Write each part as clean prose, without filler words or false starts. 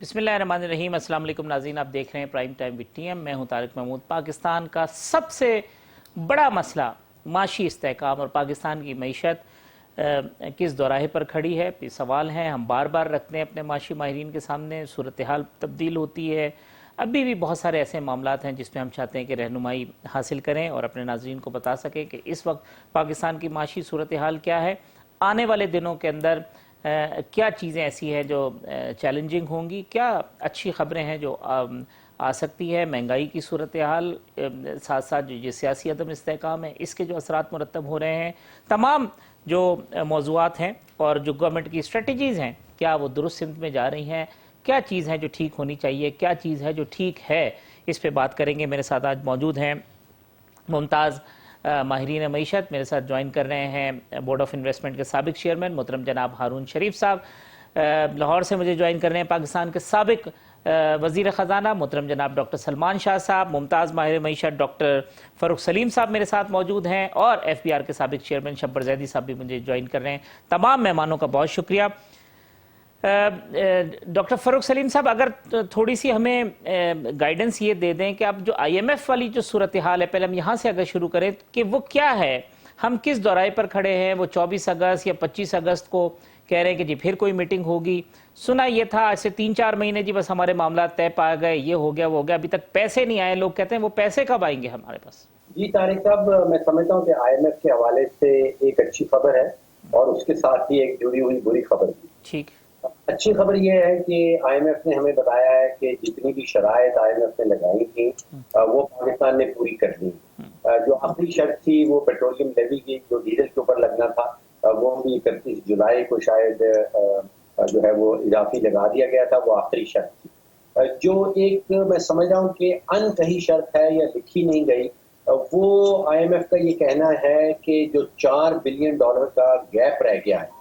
بسم اللہ الرحمن الرحیم۔ السلام علیکم ناظرین، آپ دیکھ رہے ہیں prime time with T M. میں ہوں طارق محمود۔ پاکستان کا سب سے بڑا مسئلہ معاشی استحکام اور پاکستان کی معیشت کس دوراہے پر کھڑی ہے، یہ سوال ہیں ہم بار بار رکھتے ہیں اپنے معاشی ماہرین کے سامنے۔ صورتحال تبدیل ہوتی ہے، ابھی بھی بہت سارے ایسے معاملات ہیں جس میں ہم چاہتے ہیں کہ رہنمائی حاصل کریں اور اپنے ناظرین کو بتا سکیں کہ اس وقت پاکستان کی معاشی صورتحال کیا ہے، آنے والے دنوں کے اندر کیا چیزیں ایسی ہیں جو چیلنجنگ ہوں گی، کیا اچھی خبریں ہیں جو آ سکتی ہے، مہنگائی کی صورتحال، ساتھ ساتھ جو یہ سیاسی عدم استحکام ہے اس کے جو اثرات مرتب ہو رہے ہیں، تمام جو موضوعات ہیں اور جو گورنمنٹ کی اسٹریٹجیز ہیں کیا وہ درست سمت میں جا رہی ہیں، کیا چیز ہے جو ٹھیک ہونی چاہیے، کیا چیز ہے جو ٹھیک ہے، اس پہ بات کریں گے۔ میرے ساتھ آج موجود ہیں ممتاز ماہرین معیشت، میرے ساتھ جوائن کر رہے ہیں بورڈ آف انویسٹمنٹ کے سابق چیئرمین محترم جناب ہارون شریف صاحب، لاہور سے مجھے جوائن کر رہے ہیں پاکستان کے سابق وزیر خزانہ محترم جناب ڈاکٹر سلمان شاہ صاحب، ممتاز ماہر معیشت ڈاکٹر فاروق سلیم صاحب میرے ساتھ موجود ہیں، اور ایف بی آر کے سابق چیئرمین شبر زیدی صاحب بھی مجھے جوائن کر رہے ہیں۔ تمام مہمانوں کا بہت شکریہ۔ ڈاکٹر فاروق سلیم صاحب، اگر تھوڑی سی ہمیں گائیڈنس یہ دے دیں کہ اب جو آئی ایم ایف والی جو صورتحال ہے، پہلے ہم یہاں سے اگر شروع کریں کہ وہ کیا ہے، ہم کس دورائے پر کھڑے ہیں؟ وہ 24 اگست یا 25 اگست کو کہہ رہے ہیں کہ جی پھر کوئی میٹنگ ہوگی، سنا یہ تھا آج سے 3-4 مہینے جی بس ہمارے معاملات طے پا گئے، یہ ہو گیا وہ ہو گیا، ابھی تک پیسے نہیں آئے، لوگ کہتے ہیں وہ پیسے کب آئیں گے ہمارے پاس؟ جی طارق صاحب، میں سمجھتا ہوں کہ آئی ایم ایف کے حوالے سے ایک اچھی خبر ہے اور اس کے ساتھ ہی ایک جڑی ہوئی بری خبر بھی۔ ٹھیک، اچھی خبر یہ ہے کہ آئی ایم ایف نے ہمیں بتایا ہے کہ جتنی بھی شرائط آئی ایم ایف نے لگائی تھی وہ پاکستان نے پوری کر دی۔ جو آخری شرط تھی وہ پیٹرولیم لیوی کی جو ڈیزل کے اوپر لگنا تھا وہ بھی 31 جولائی کو شاید جو ہے وہ اضافی لگا دیا گیا تھا، وہ آخری شرط تھی۔ جو ایک میں سمجھ رہا ہوں کہ ان کہی شرط ہے یا لکھی نہیں گئی، وہ آئی ایم ایف کا یہ کہنا ہے کہ جو $4 بلین کا گیپ رہ گیا ہے،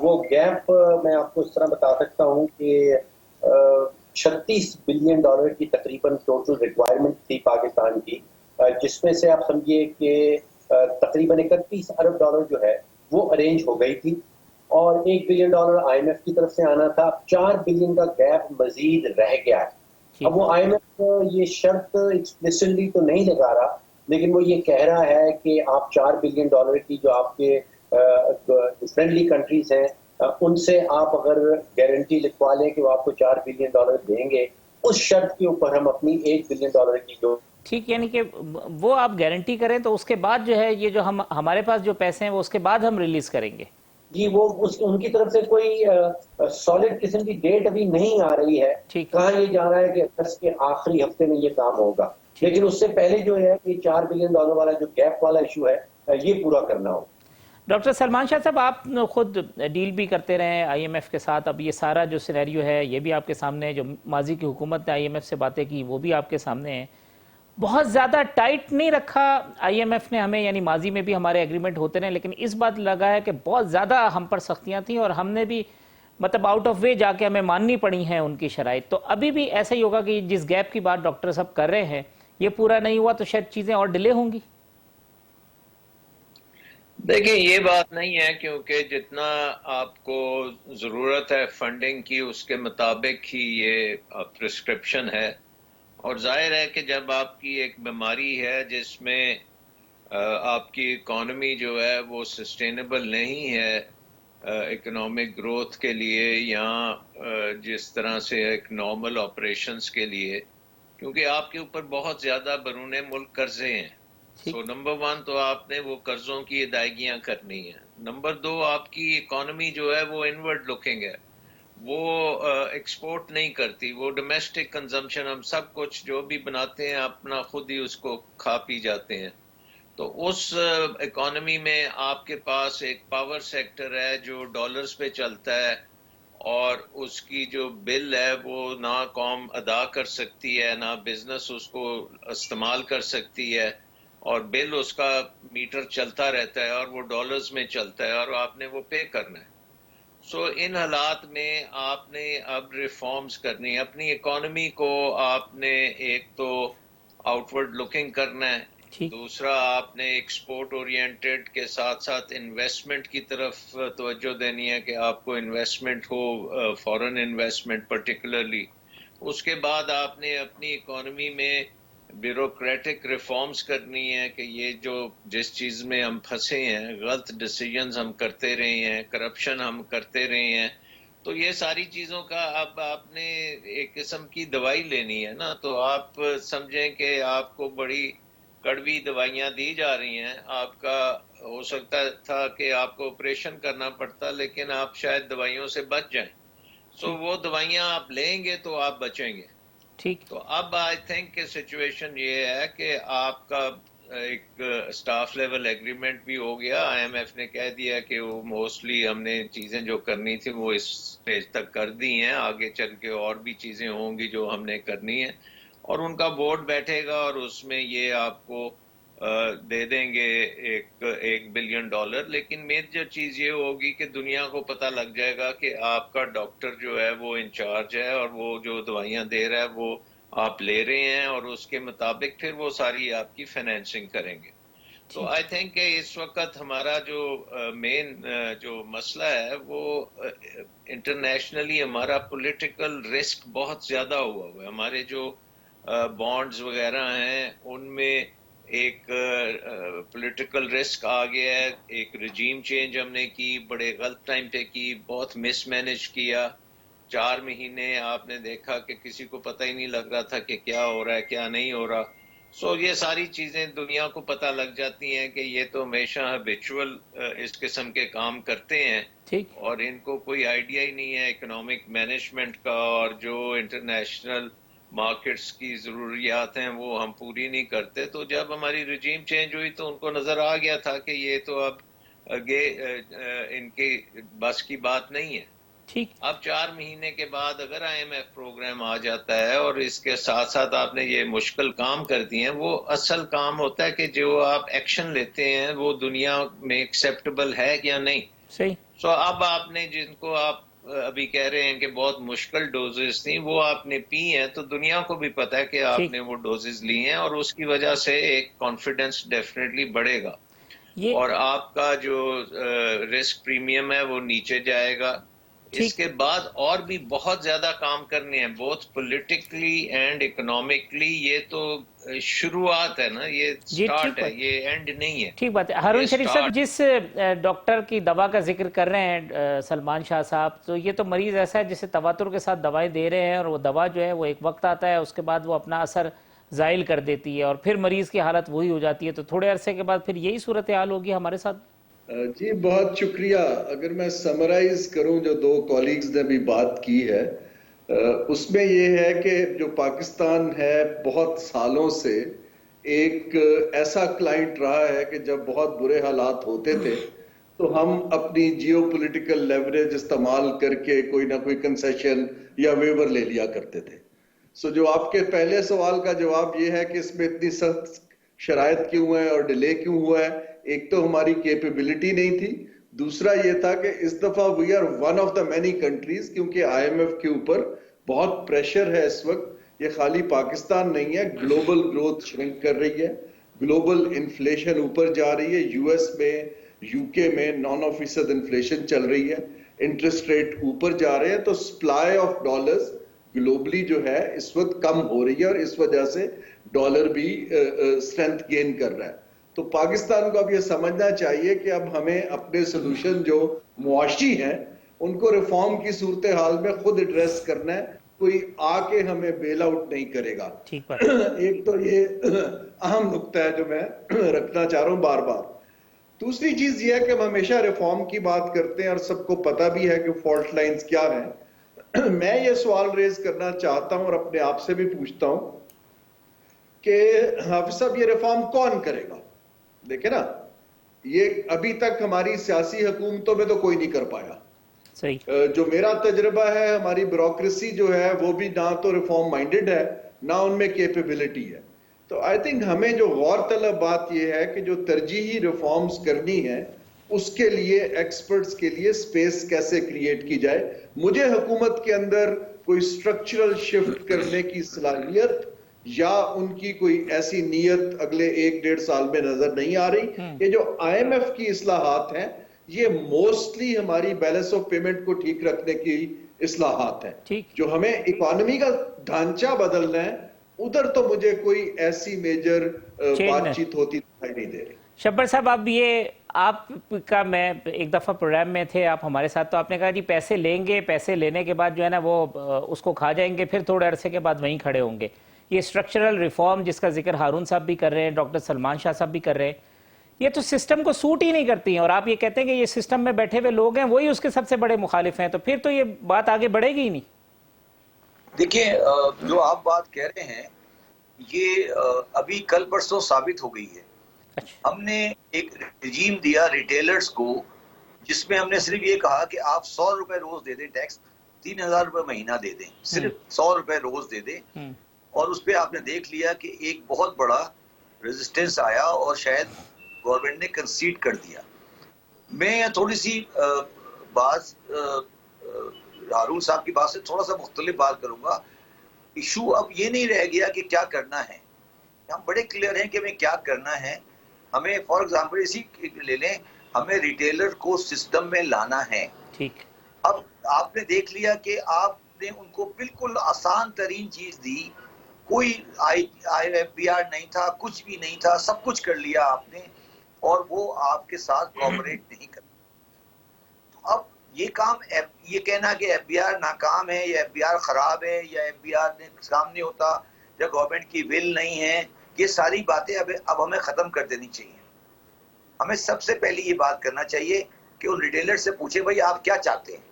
وہ گیپ میں آپ کو اس طرح بتا سکتا ہوں کہ $36 بلین کی تقریباً ٹوٹل ریکوائرمنٹ تھی پاکستان کی، جس میں سے آپ سمجھیے کہ تقریباً $31 ارب جو ہے وہ ارینج ہو گئی تھی، اور $1 بلین آئی ایم ایف کی طرف سے آنا تھا۔ $4 بلین کا گیپ مزید رہ گیا ہے۔ اب وہ آئی ایم ایف یہ شرط ایکسپلیسٹلی تو نہیں لگا رہا، لیکن وہ یہ کہہ رہا ہے کہ آپ $4 بلین کی جو آپ کے فرینڈلی کنٹریز ہیں ان سے آپ اگر گارنٹی لکھوا لیں کہ وہ آپ کو $4 بلین دیں گے، اس شرط کے اوپر ہم اپنی $1 بلین کی جو ٹھیک، یعنی کہ وہ آپ گارنٹی کریں تو اس کے بعد جو ہے یہ جو ہمارے پاس جو پیسے ہیں وہ اس کے بعد ہم ریلیز کریں گے۔ جی، وہ ان کی طرف سے کوئی سالڈ قسم کی ڈیٹ ابھی نہیں آ رہی ہے، کہاں یہ جا رہا ہے کہ اگست کے آخری ہفتے میں یہ کام ہوگا، لیکن اس سے پہلے جو ہے کہ $4 بلین والا جو گیپ والا ایشو ہے یہ پورا کرنا ہوگا۔ ڈاکٹر سلمان شاہ صاحب، آپ خود ڈیل بھی کرتے رہے ہیں آئی ایم ایف کے ساتھ، اب یہ سارا جو سینیریو ہے یہ بھی آپ کے سامنے ہے، جو ماضی کی حکومت نے آئی ایم ایف سے باتیں کی وہ بھی آپ کے سامنے ہیں۔ بہت زیادہ ٹائٹ نہیں رکھا آئی ایم ایف نے ہمیں، یعنی ماضی میں بھی ہمارے ایگریمنٹ ہوتے رہے، لیکن اس بات لگا ہے کہ بہت زیادہ ہم پر سختیاں تھیں اور ہم نے بھی مطلب آؤٹ آف وے جا کے ہمیں ماننی پڑی ہیں ان کی شرائط۔ تو ابھی بھی ایسا ہی ہوگا کہ جس گیپ کی بات ڈاکٹر صاحب کر رہے ہیں یہ پورا نہیں ہوا تو شاید چیزیں اور ڈیلے ہوں گی۔ دیکھیں، یہ بات نہیں ہے، کیونکہ جتنا آپ کو ضرورت ہے فنڈنگ کی اس کے مطابق ہی یہ پرسکرپشن ہے، اور ظاہر ہے کہ جب آپ کی ایک بیماری ہے جس میں آپ کی اکانومی جو ہے وہ سسٹینیبل نہیں ہے اکنامک گروتھ کے لیے، یا جس طرح سے ایک نارمل آپریشنز کے لیے، کیونکہ آپ کے اوپر بہت زیادہ بیرون ملک قرضے ہیں۔ سو نمبر 1 تو آپ نے وہ قرضوں کی ادائیگیاں کرنی ہیں۔ نمبر 2، آپ کی اکانومی جو ہے وہ انورڈ لوکنگ ہے، وہ ایکسپورٹ نہیں کرتی، وہ ڈومیسٹک کنزمپشن، ہم سب کچھ جو بھی بناتے ہیں اپنا خود ہی اس کو کھا پی جاتے ہیں۔ تو اس اکانومی میں آپ کے پاس ایک پاور سیکٹر ہے جو ڈالرز پہ چلتا ہے، اور اس کی جو بل ہے وہ نہ قوم ادا کر سکتی ہے، نہ بزنس اس کو استعمال کر سکتی ہے، اور بل اس کا میٹر چلتا رہتا ہے اور وہ ڈالرز میں چلتا ہے اور آپ نے وہ پے کرنا ہے۔ سو ان حالات میں آپ نے اب ریفارمز کرنی ہے، اپنی اکانومی کو آپ نے ایک تو آؤٹ ورڈ لوکنگ کرنا ہے، دوسرا آپ نے ایکسپورٹ اورینٹڈ کے ساتھ ساتھ انویسٹمنٹ کی طرف توجہ دینی ہے کہ آپ کو انویسٹمنٹ ہو، فورن انویسٹمنٹ پرٹیکولرلی. اس کے بعد آپ نے اپنی اکانومی میں بیوروکریٹک ریفارمز کرنی ہے کہ یہ جو جس چیز میں ہم پھنسے ہیں، غلط ڈیسیجنز ہم کرتے رہے ہیں، کرپشن ہم کرتے رہے ہیں، تو یہ ساری چیزوں کا اب آپ نے ایک قسم کی دوائی لینی ہے نا. تو آپ سمجھیں کہ آپ کو بڑی کڑوی دوائیاں دی جا رہی ہیں. آپ کا ہو سکتا تھا کہ آپ کو آپریشن کرنا پڑتا، لیکن آپ شاید دوائیوں سے بچ جائیں. سو وہ دوائیاں آپ لیں گے تو آپ بچیں گے. ٹھیک. تو اب آئی تھنک کہ سچویشن یہ ہے کہ آپ کا ایک اسٹاف لیول ایگریمنٹ بھی ہو گیا. آئی ایم ایف نے کہہ دیا کہ وہ موسٹلی ہم نے چیزیں جو کرنی تھی وہ اس اسٹیج تک کر دی ہیں، آگے چل کے اور بھی چیزیں ہوں گی جو ہم نے کرنی ہیں، اور ان کا بورڈ بیٹھے گا اور اس میں یہ آپ کو دے دیں گے $1 بلین. لیکن میری جو چیز یہ ہوگی کہ دنیا کو پتہ لگ جائے گا کہ آپ کا ڈاکٹر جو ہے وہ انچارج ہے، اور وہ جو دوائیاں دے رہا ہے وہ آپ لے رہے ہیں، اور اس کے مطابق پھر وہ ساری آپ کی فائنینسنگ کریں گے. تو آئی تھنک کہ اس وقت ہمارا جو مین جو مسئلہ ہے وہ انٹرنیشنلی ہمارا پولیٹیکل رسک بہت زیادہ ہوا ہے. ہمارے جو بانڈز وغیرہ ہیں ان میں ایک پولیٹیکل رسک آ گیا ہے. ایک رجیم چینج ہم نے کی، بڑے غلط ٹائم پہ کی، بہت مس مینج کیا. 4 مہینے آپ نے دیکھا کہ کسی کو پتہ ہی نہیں لگ رہا تھا کہ کیا ہو رہا ہے کیا نہیں ہو رہا. سو یہ ساری چیزیں دنیا کو پتہ لگ جاتی ہیں کہ یہ تو ہمیشہ ہیبچول اس قسم کے کام کرتے ہیں، ٹھیک. اور ان کو کوئی آئیڈیا ہی نہیں ہے اکنامک مینجمنٹ کا، اور جو انٹرنیشنل مارکیٹس کی ضروریات ہیں وہ ہم پوری نہیں کرتے. تو جب ہماری رجیم چینج ہوئی تو ان کو نظر آ گیا تھا کہ یہ تو اب ان کے بس کی بات نہیں ہے. ٹھیک. اب 4 مہینے کے بعد اگر آئی ایم ایف پروگرام آ جاتا ہے اور اس کے ساتھ ساتھ آپ نے یہ مشکل کام کر دیے ہیں، وہ اصل کام ہوتا ہے کہ جو آپ ایکشن لیتے ہیں وہ دنیا میں ایکسیپٹیبل ہے یا نہیں. صحیح. سو اب آپ نے جن کو آپ ابھی کہہ رہے ہیں کہ بہت مشکل ڈوزز تھیں وہ آپ نے پی ہیں، تو دنیا کو بھی پتا ہے کہ آپ نے وہ ڈوزز لی ہیں، اور اس کی وجہ سے ایک کانفیڈنس ڈیفینیٹلی بڑھے گا، اور آپ کا جو رسک پریمیم ہے وہ نیچے جائے گا. اس کے بعد اور بھی بہت زیادہ کام کرنے ہیں، بہت پولیٹیکلی اینڈ اکنامکلی. یہ تو شروعات ہے نا، یہ سٹارٹ ہے، یہ اینڈ نہیں ہے. ٹھیک بات ہے. ہارون شریف صاحب، جس ڈاکٹر کی دوا کا ذکر کر رہے ہیں سلمان شاہ صاحب، تو یہ تو مریض ایسا ہے جسے تواتر کے ساتھ دوائیں دے رہے ہیں، اور وہ دوا جو ہے وہ ایک وقت آتا ہے، اس کے بعد وہ اپنا اثر زائل کر دیتی ہے، اور پھر مریض کی حالت وہی ہو جاتی ہے. تو تھوڑے عرصے کے بعد پھر یہی صورتحال ہوگی ہمارے ساتھ. جی بہت شکریہ. اگر میں سمرائز کروں جو 2 کولیگز نے بھی بات کی ہے، اس میں یہ ہے کہ جو پاکستان ہے بہت سالوں سے ایک ایسا کلائنٹ رہا ہے کہ جب بہت برے حالات ہوتے تھے تو ہم اپنی جیو پولیٹیکل لیوریج استعمال کر کے کوئی نہ کوئی کنسیشن یا ویور لے لیا کرتے تھے. سو جو آپ کے پہلے سوال کا جواب یہ ہے کہ اس میں اتنی سخت شرائط کیوں ہیں اور ڈیلے کیوں ہوا ہے. ایک تو ہماری کیپیبلٹی نہیں تھی، دوسرا یہ تھا کہ اس دفعہ we are one of the many countries, کیونکہ آئی ایم ایف کے اوپر بہت پریشر ہے اس وقت. یہ خالی پاکستان نہیں ہے، گلوبل گروتھ شرنک کر رہی ہے، گلوبل انفلیشن اوپر جا رہی ہے. یو ایس میں، یو کے میں 9% انفلیشن چل رہی ہے، انٹرسٹ ریٹ اوپر جا رہے ہیں. تو سپلائی آف ڈالرز گلوبلی جو ہے اس وقت کم ہو رہی ہے، اور اس وجہ سے ڈالر بھی اسٹرینتھ گین کر رہا ہے. تو پاکستان کو اب یہ سمجھنا چاہیے کہ اب ہمیں اپنے سلوشن جو معاشی ہیں ان کو ریفارم کی صورتحال میں خود ایڈریس کرنا ہے، کوئی آ کے ہمیں بیل آؤٹ نہیں کرے گا. ایک تو یہ اہم نقطہ ہے جو میں رکھنا چاہ رہا ہوں بار بار. دوسری چیز یہ ہے کہ ہم ہمیشہ ریفارم کی بات کرتے ہیں اور سب کو پتہ بھی ہے کہ فالٹ لائنز کیا ہیں. میں یہ سوال ریز کرنا چاہتا ہوں اور اپنے آپ سے بھی پوچھتا ہوں کہ حافظ صاحب یہ ریفارم کون کرے گا؟ دیکھیں نا، یہ ابھی تک ہماری سیاسی حکومتوں میں تو کوئی نہیں کر پایا. جو میرا تجربہ ہے، ہماری بیوروکریسی جو ہے وہ بھی نہ تو ریفارم مائنڈڈ ہے، نہ ان میں کیپیبلٹی ہے. تو آئی تھنک ہمیں جو غور طلب بات یہ ہے کہ جو ترجیحی ریفارمز کرنی ہے اس کے لیے ایکسپرٹس کے لیے سپیس کیسے کریٹ کی جائے. مجھے حکومت کے اندر کوئی سٹرکچرل شفٹ کرنے کی صلاحیت یا ان کی کوئی ایسی نیت اگلے 1-1.5 سال میں نظر نہیں آ رہی. یہ جو آئی ایم ایف کی اصلاحات ہیں یہ موسٹلی ہماری بیلنس آف پیمنٹ کو ٹھیک رکھنے کی اصلاحات ہیں. جو ہمیں اکانومی کا ڈھانچہ بدلنا ہے ادھر تو مجھے کوئی ایسی میجر بات چیت ہوتی دکھائی نہیں دے رہی. شبر صاحب، اب یہ آپ کا، میں ایک دفعہ پروگرام میں تھے آپ ہمارے ساتھ، تو آپ نے کہا جی پیسے لیں گے، پیسے لینے کے بعد جو ہے نا وہ اس کو کھا جائیں گے، پھر تھوڑے عرصے کے بعد وہیں کھڑے ہوں گے. یہ اسٹرکچرل ریفارم جس کا ذکر ہارون صاحب بھی کر رہے ہیں، ڈاکٹر سلمان شاہ صاحب بھی کر رہے ہیں، یہ تو سسٹم کو سوٹ ہی نہیں کرتی ہیں، اور آپ یہ کہتے ہیں کہ یہ سسٹم میں بیٹھے ہوئے لوگ ہیں وہی اس کے سب سے بڑے مخالف ہیں، تو پھر تو یہ بات آگے بڑھے گی ہی نہیں. دیکھیں جو آپ بات کہہ رہے ہیں یہ ابھی کل پرسوں ثابت ہو گئی ہے. ہم نے ایک رجیم دیا ریٹیلرز کو جس میں ہم نے صرف یہ کہا کہ آپ 100 روپے روز دے دیں ٹیکس، 3000 روپے مہینہ دے دیں، صرف 100 روپے روز دے دیں. اور اس پہ آپ نے دیکھ لیا کہ ایک بہت بڑا ریزسٹنس آیا اور شاید گورنمنٹ نے کنسیڈ کر دیا. میں تھوڑی سی بات ہارون صاحب کی بات سے تھوڑا سا مختلف بات کروں گا. ایشو اب یہ نہیں رہ گیا کہ کیا کرنا ہے، ہم بڑے کلیئر ہیں کہ ہمیں کیا کرنا ہے. ہمیں فار ایگزامپل اسی لے لیں، ہمیں ریٹیلر کو سسٹم میں لانا ہے. ٹھیک. اب آپ نے دیکھ لیا کہ آپ نے ان کو بالکل آسان ترین چیز دی، کوئی آئی ایف بی آر نہیں تھا، کچھ بھی نہیں تھا، سب کچھ کر لیا آپ نے، اور وہ آپ کے ساتھ کوآپریٹ نہیں کرتا. تو اب یہ کام، یہ کہنا کہ ایف بی آر ناکام ہے یا ایف بی آر خراب ہے یا ایف بی آر نے کام نہیں ہوتا یا گورنمنٹ کی ول نہیں ہے، یہ ساری باتیں اب ہمیں ختم کر دینی چاہیے. ہمیں سب سے پہلے یہ بات کرنا چاہیے کہ ان ریٹیلر سے پوچھیں بھائی آپ کیا چاہتے ہیں.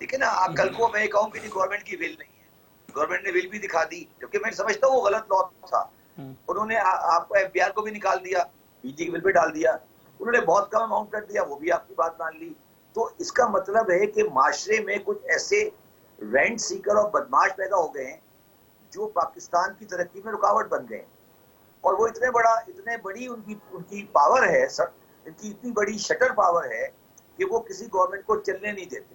ٹھیک ہے نا. آپ کل کو میں کہوں کہ جی گورنمنٹ کی ول نہیں ہے، گورنمنٹ نے ول بھی دکھا دی، کیونکہ میں سمجھتا ہوں وہ غلط لا تھا. انہوں نے آپ کو ایف بی آر کو بھی نکال دیا، پی جی کی ول پہ ڈال دیا، انہوں نے بہت کم اماؤنٹ کر دیا، وہ بھی آپ کی بات مان لی. تو اس کا مطلب ہے کہ معاشرے میں کچھ ایسے رینٹ سیکر اور بدماش پیدا ہو گئے ہیں جو پاکستان کی ترقی میں رکاوٹ بن گئے ہیں. اور وہ اتنے بڑی ان کی پاور ہے، ان کی اتنی بڑی شٹر پاور ہے کہ وہ کسی گورنمنٹ کو چلنے نہیں دیتے.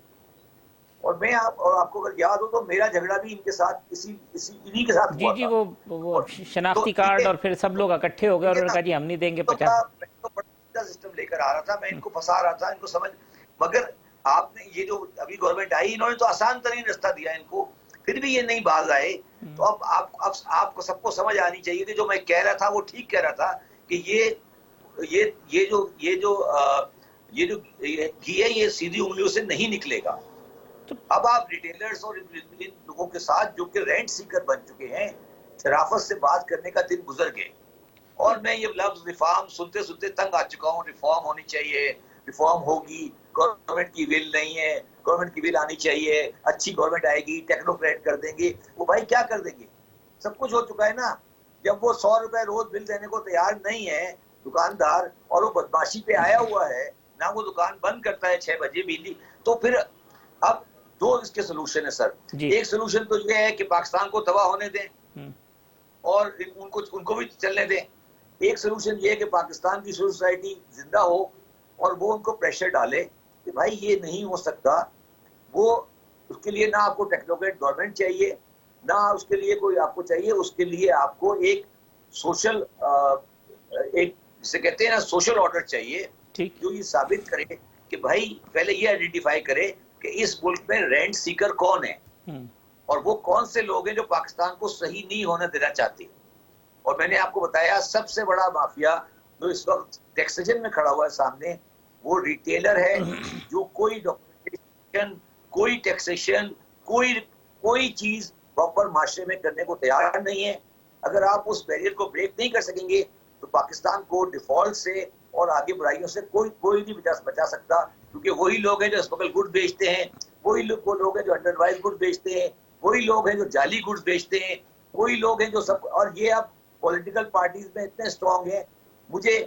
اور آپ کو اگر یاد ہو تو میرا جھگڑا بھی ان کے ساتھ انہی کے ساتھ ہوا تھا. وہ شناختی کارڈ اور پھر سب لوگ اکٹھے ہو گئے اور انہوں نے کہا جی ہم نہیں دیں گے 50. میں تو بڑا سسٹم لے کر آ رہا تھا، میں ان کو پھنسا رہا تھا، ان کو سمجھ، مگر آپ نے یہ جو ابھی گورنمنٹ آئی انہوں نے تو آسان ترین رستہ دیا ان کو، پھر بھی یہ نہیں باز آئے. تو اب آپ کو سب کو سمجھ آنی چاہیے کہ جو میں کہہ رہا تھا وہ ٹھیک کہہ رہا تھا کہ یہ جو گھی ہے یہ سیدھی انگلیوں سے نہیں نکلے گا. اب آپ ریٹیلرز اور ان لوگوں کے ساتھ جو کہ رینٹ سیکر بن چکے ہیں، شرافت سے بات کرنے کا دن گزر گئے. اور میں یہ لفظ ریفارم سنتے سنتے تنگ آ چکا ہوں. ریفارم ہونی چاہیے، ریفارم ہوگی، گورنمنٹ کی ول نہیں ہے، گورنمنٹ کی ول آنی چاہیے، اچھی گورنمنٹ آئے گی، ٹیکنوکریٹ کر دیں گے. وہ بھائی کیا کر دیں گے؟ سب کچھ ہو چکا ہے نا. جب وہ 100 روپے روز بل دینے کو تیار نہیں ہے دکاندار، اور وہ بدماشی پہ آیا ہوا ہے، نہ وہ دکان بند کرتا ہے 6 بجے بجلی، تو پھر اب دو اس کے سلوشن ہے سر. ایک سلوشن تو یہ ہے کہ پاکستان کو تباہ ہونے دیں اور ان کو بھی چلنے دیں. ایک سلوشن یہ ہے کہ پاکستان کی سوسائٹی زندہ ہو اور وہ ان کو پریشر ڈالے کہ بھائی یہ نہیں ہو سکتا. وہ اس کے لیے نہ آپ کو ٹیکنوکریٹ گورنمنٹ چاہیے، نہ اس کے لیے کوئی آپ کو چاہیے، اس کے لیے آپ کو ایک سوشل، ایک جسے کہتے ہیں نا سوشل آرڈر چاہیے جو یہ ثابت کرے کہ بھائی پہلے یہ آئیڈینٹیفائی کرے کہ اس ملک میں رینٹ سیکر کون ہے اور وہ کون سے لوگ ہیں جو پاکستان کو صحیح نہیں ہونے دینا چاہتے. اور میں نے آپ کو بتایا سب سے بڑا مافیا جو اس وقت ٹیکسیشن میں کھڑا ہوا ہے سامنے، وہ ریٹیلر ہے جو کوئی ڈاکومنٹیشن، کوئی ٹیکسیشن، کوئی چیز پراپر معاشرے میں کرنے کو تیار نہیں ہے. اگر آپ اس بیریئر کو بریک نہیں کر سکیں گے تو پاکستان کو ڈیفالٹ سے اور آگے برائیوں سے کوئی نہیں بچا سکتا. کیونکہ وہی لوگ ہیں جو اسمگل گڈ بیچتے ہیں، وہی لوگ ہیں جو انڈروائز گڈ بیچتے ہیں، وہی لوگ ہیں جو جعلی گڈ بیچتے ہیں، وہی لوگ ہیں جو سب. اور یہ اب پولیٹیکل پارٹیز میں اتنے اسٹرانگ ہیں. مجھے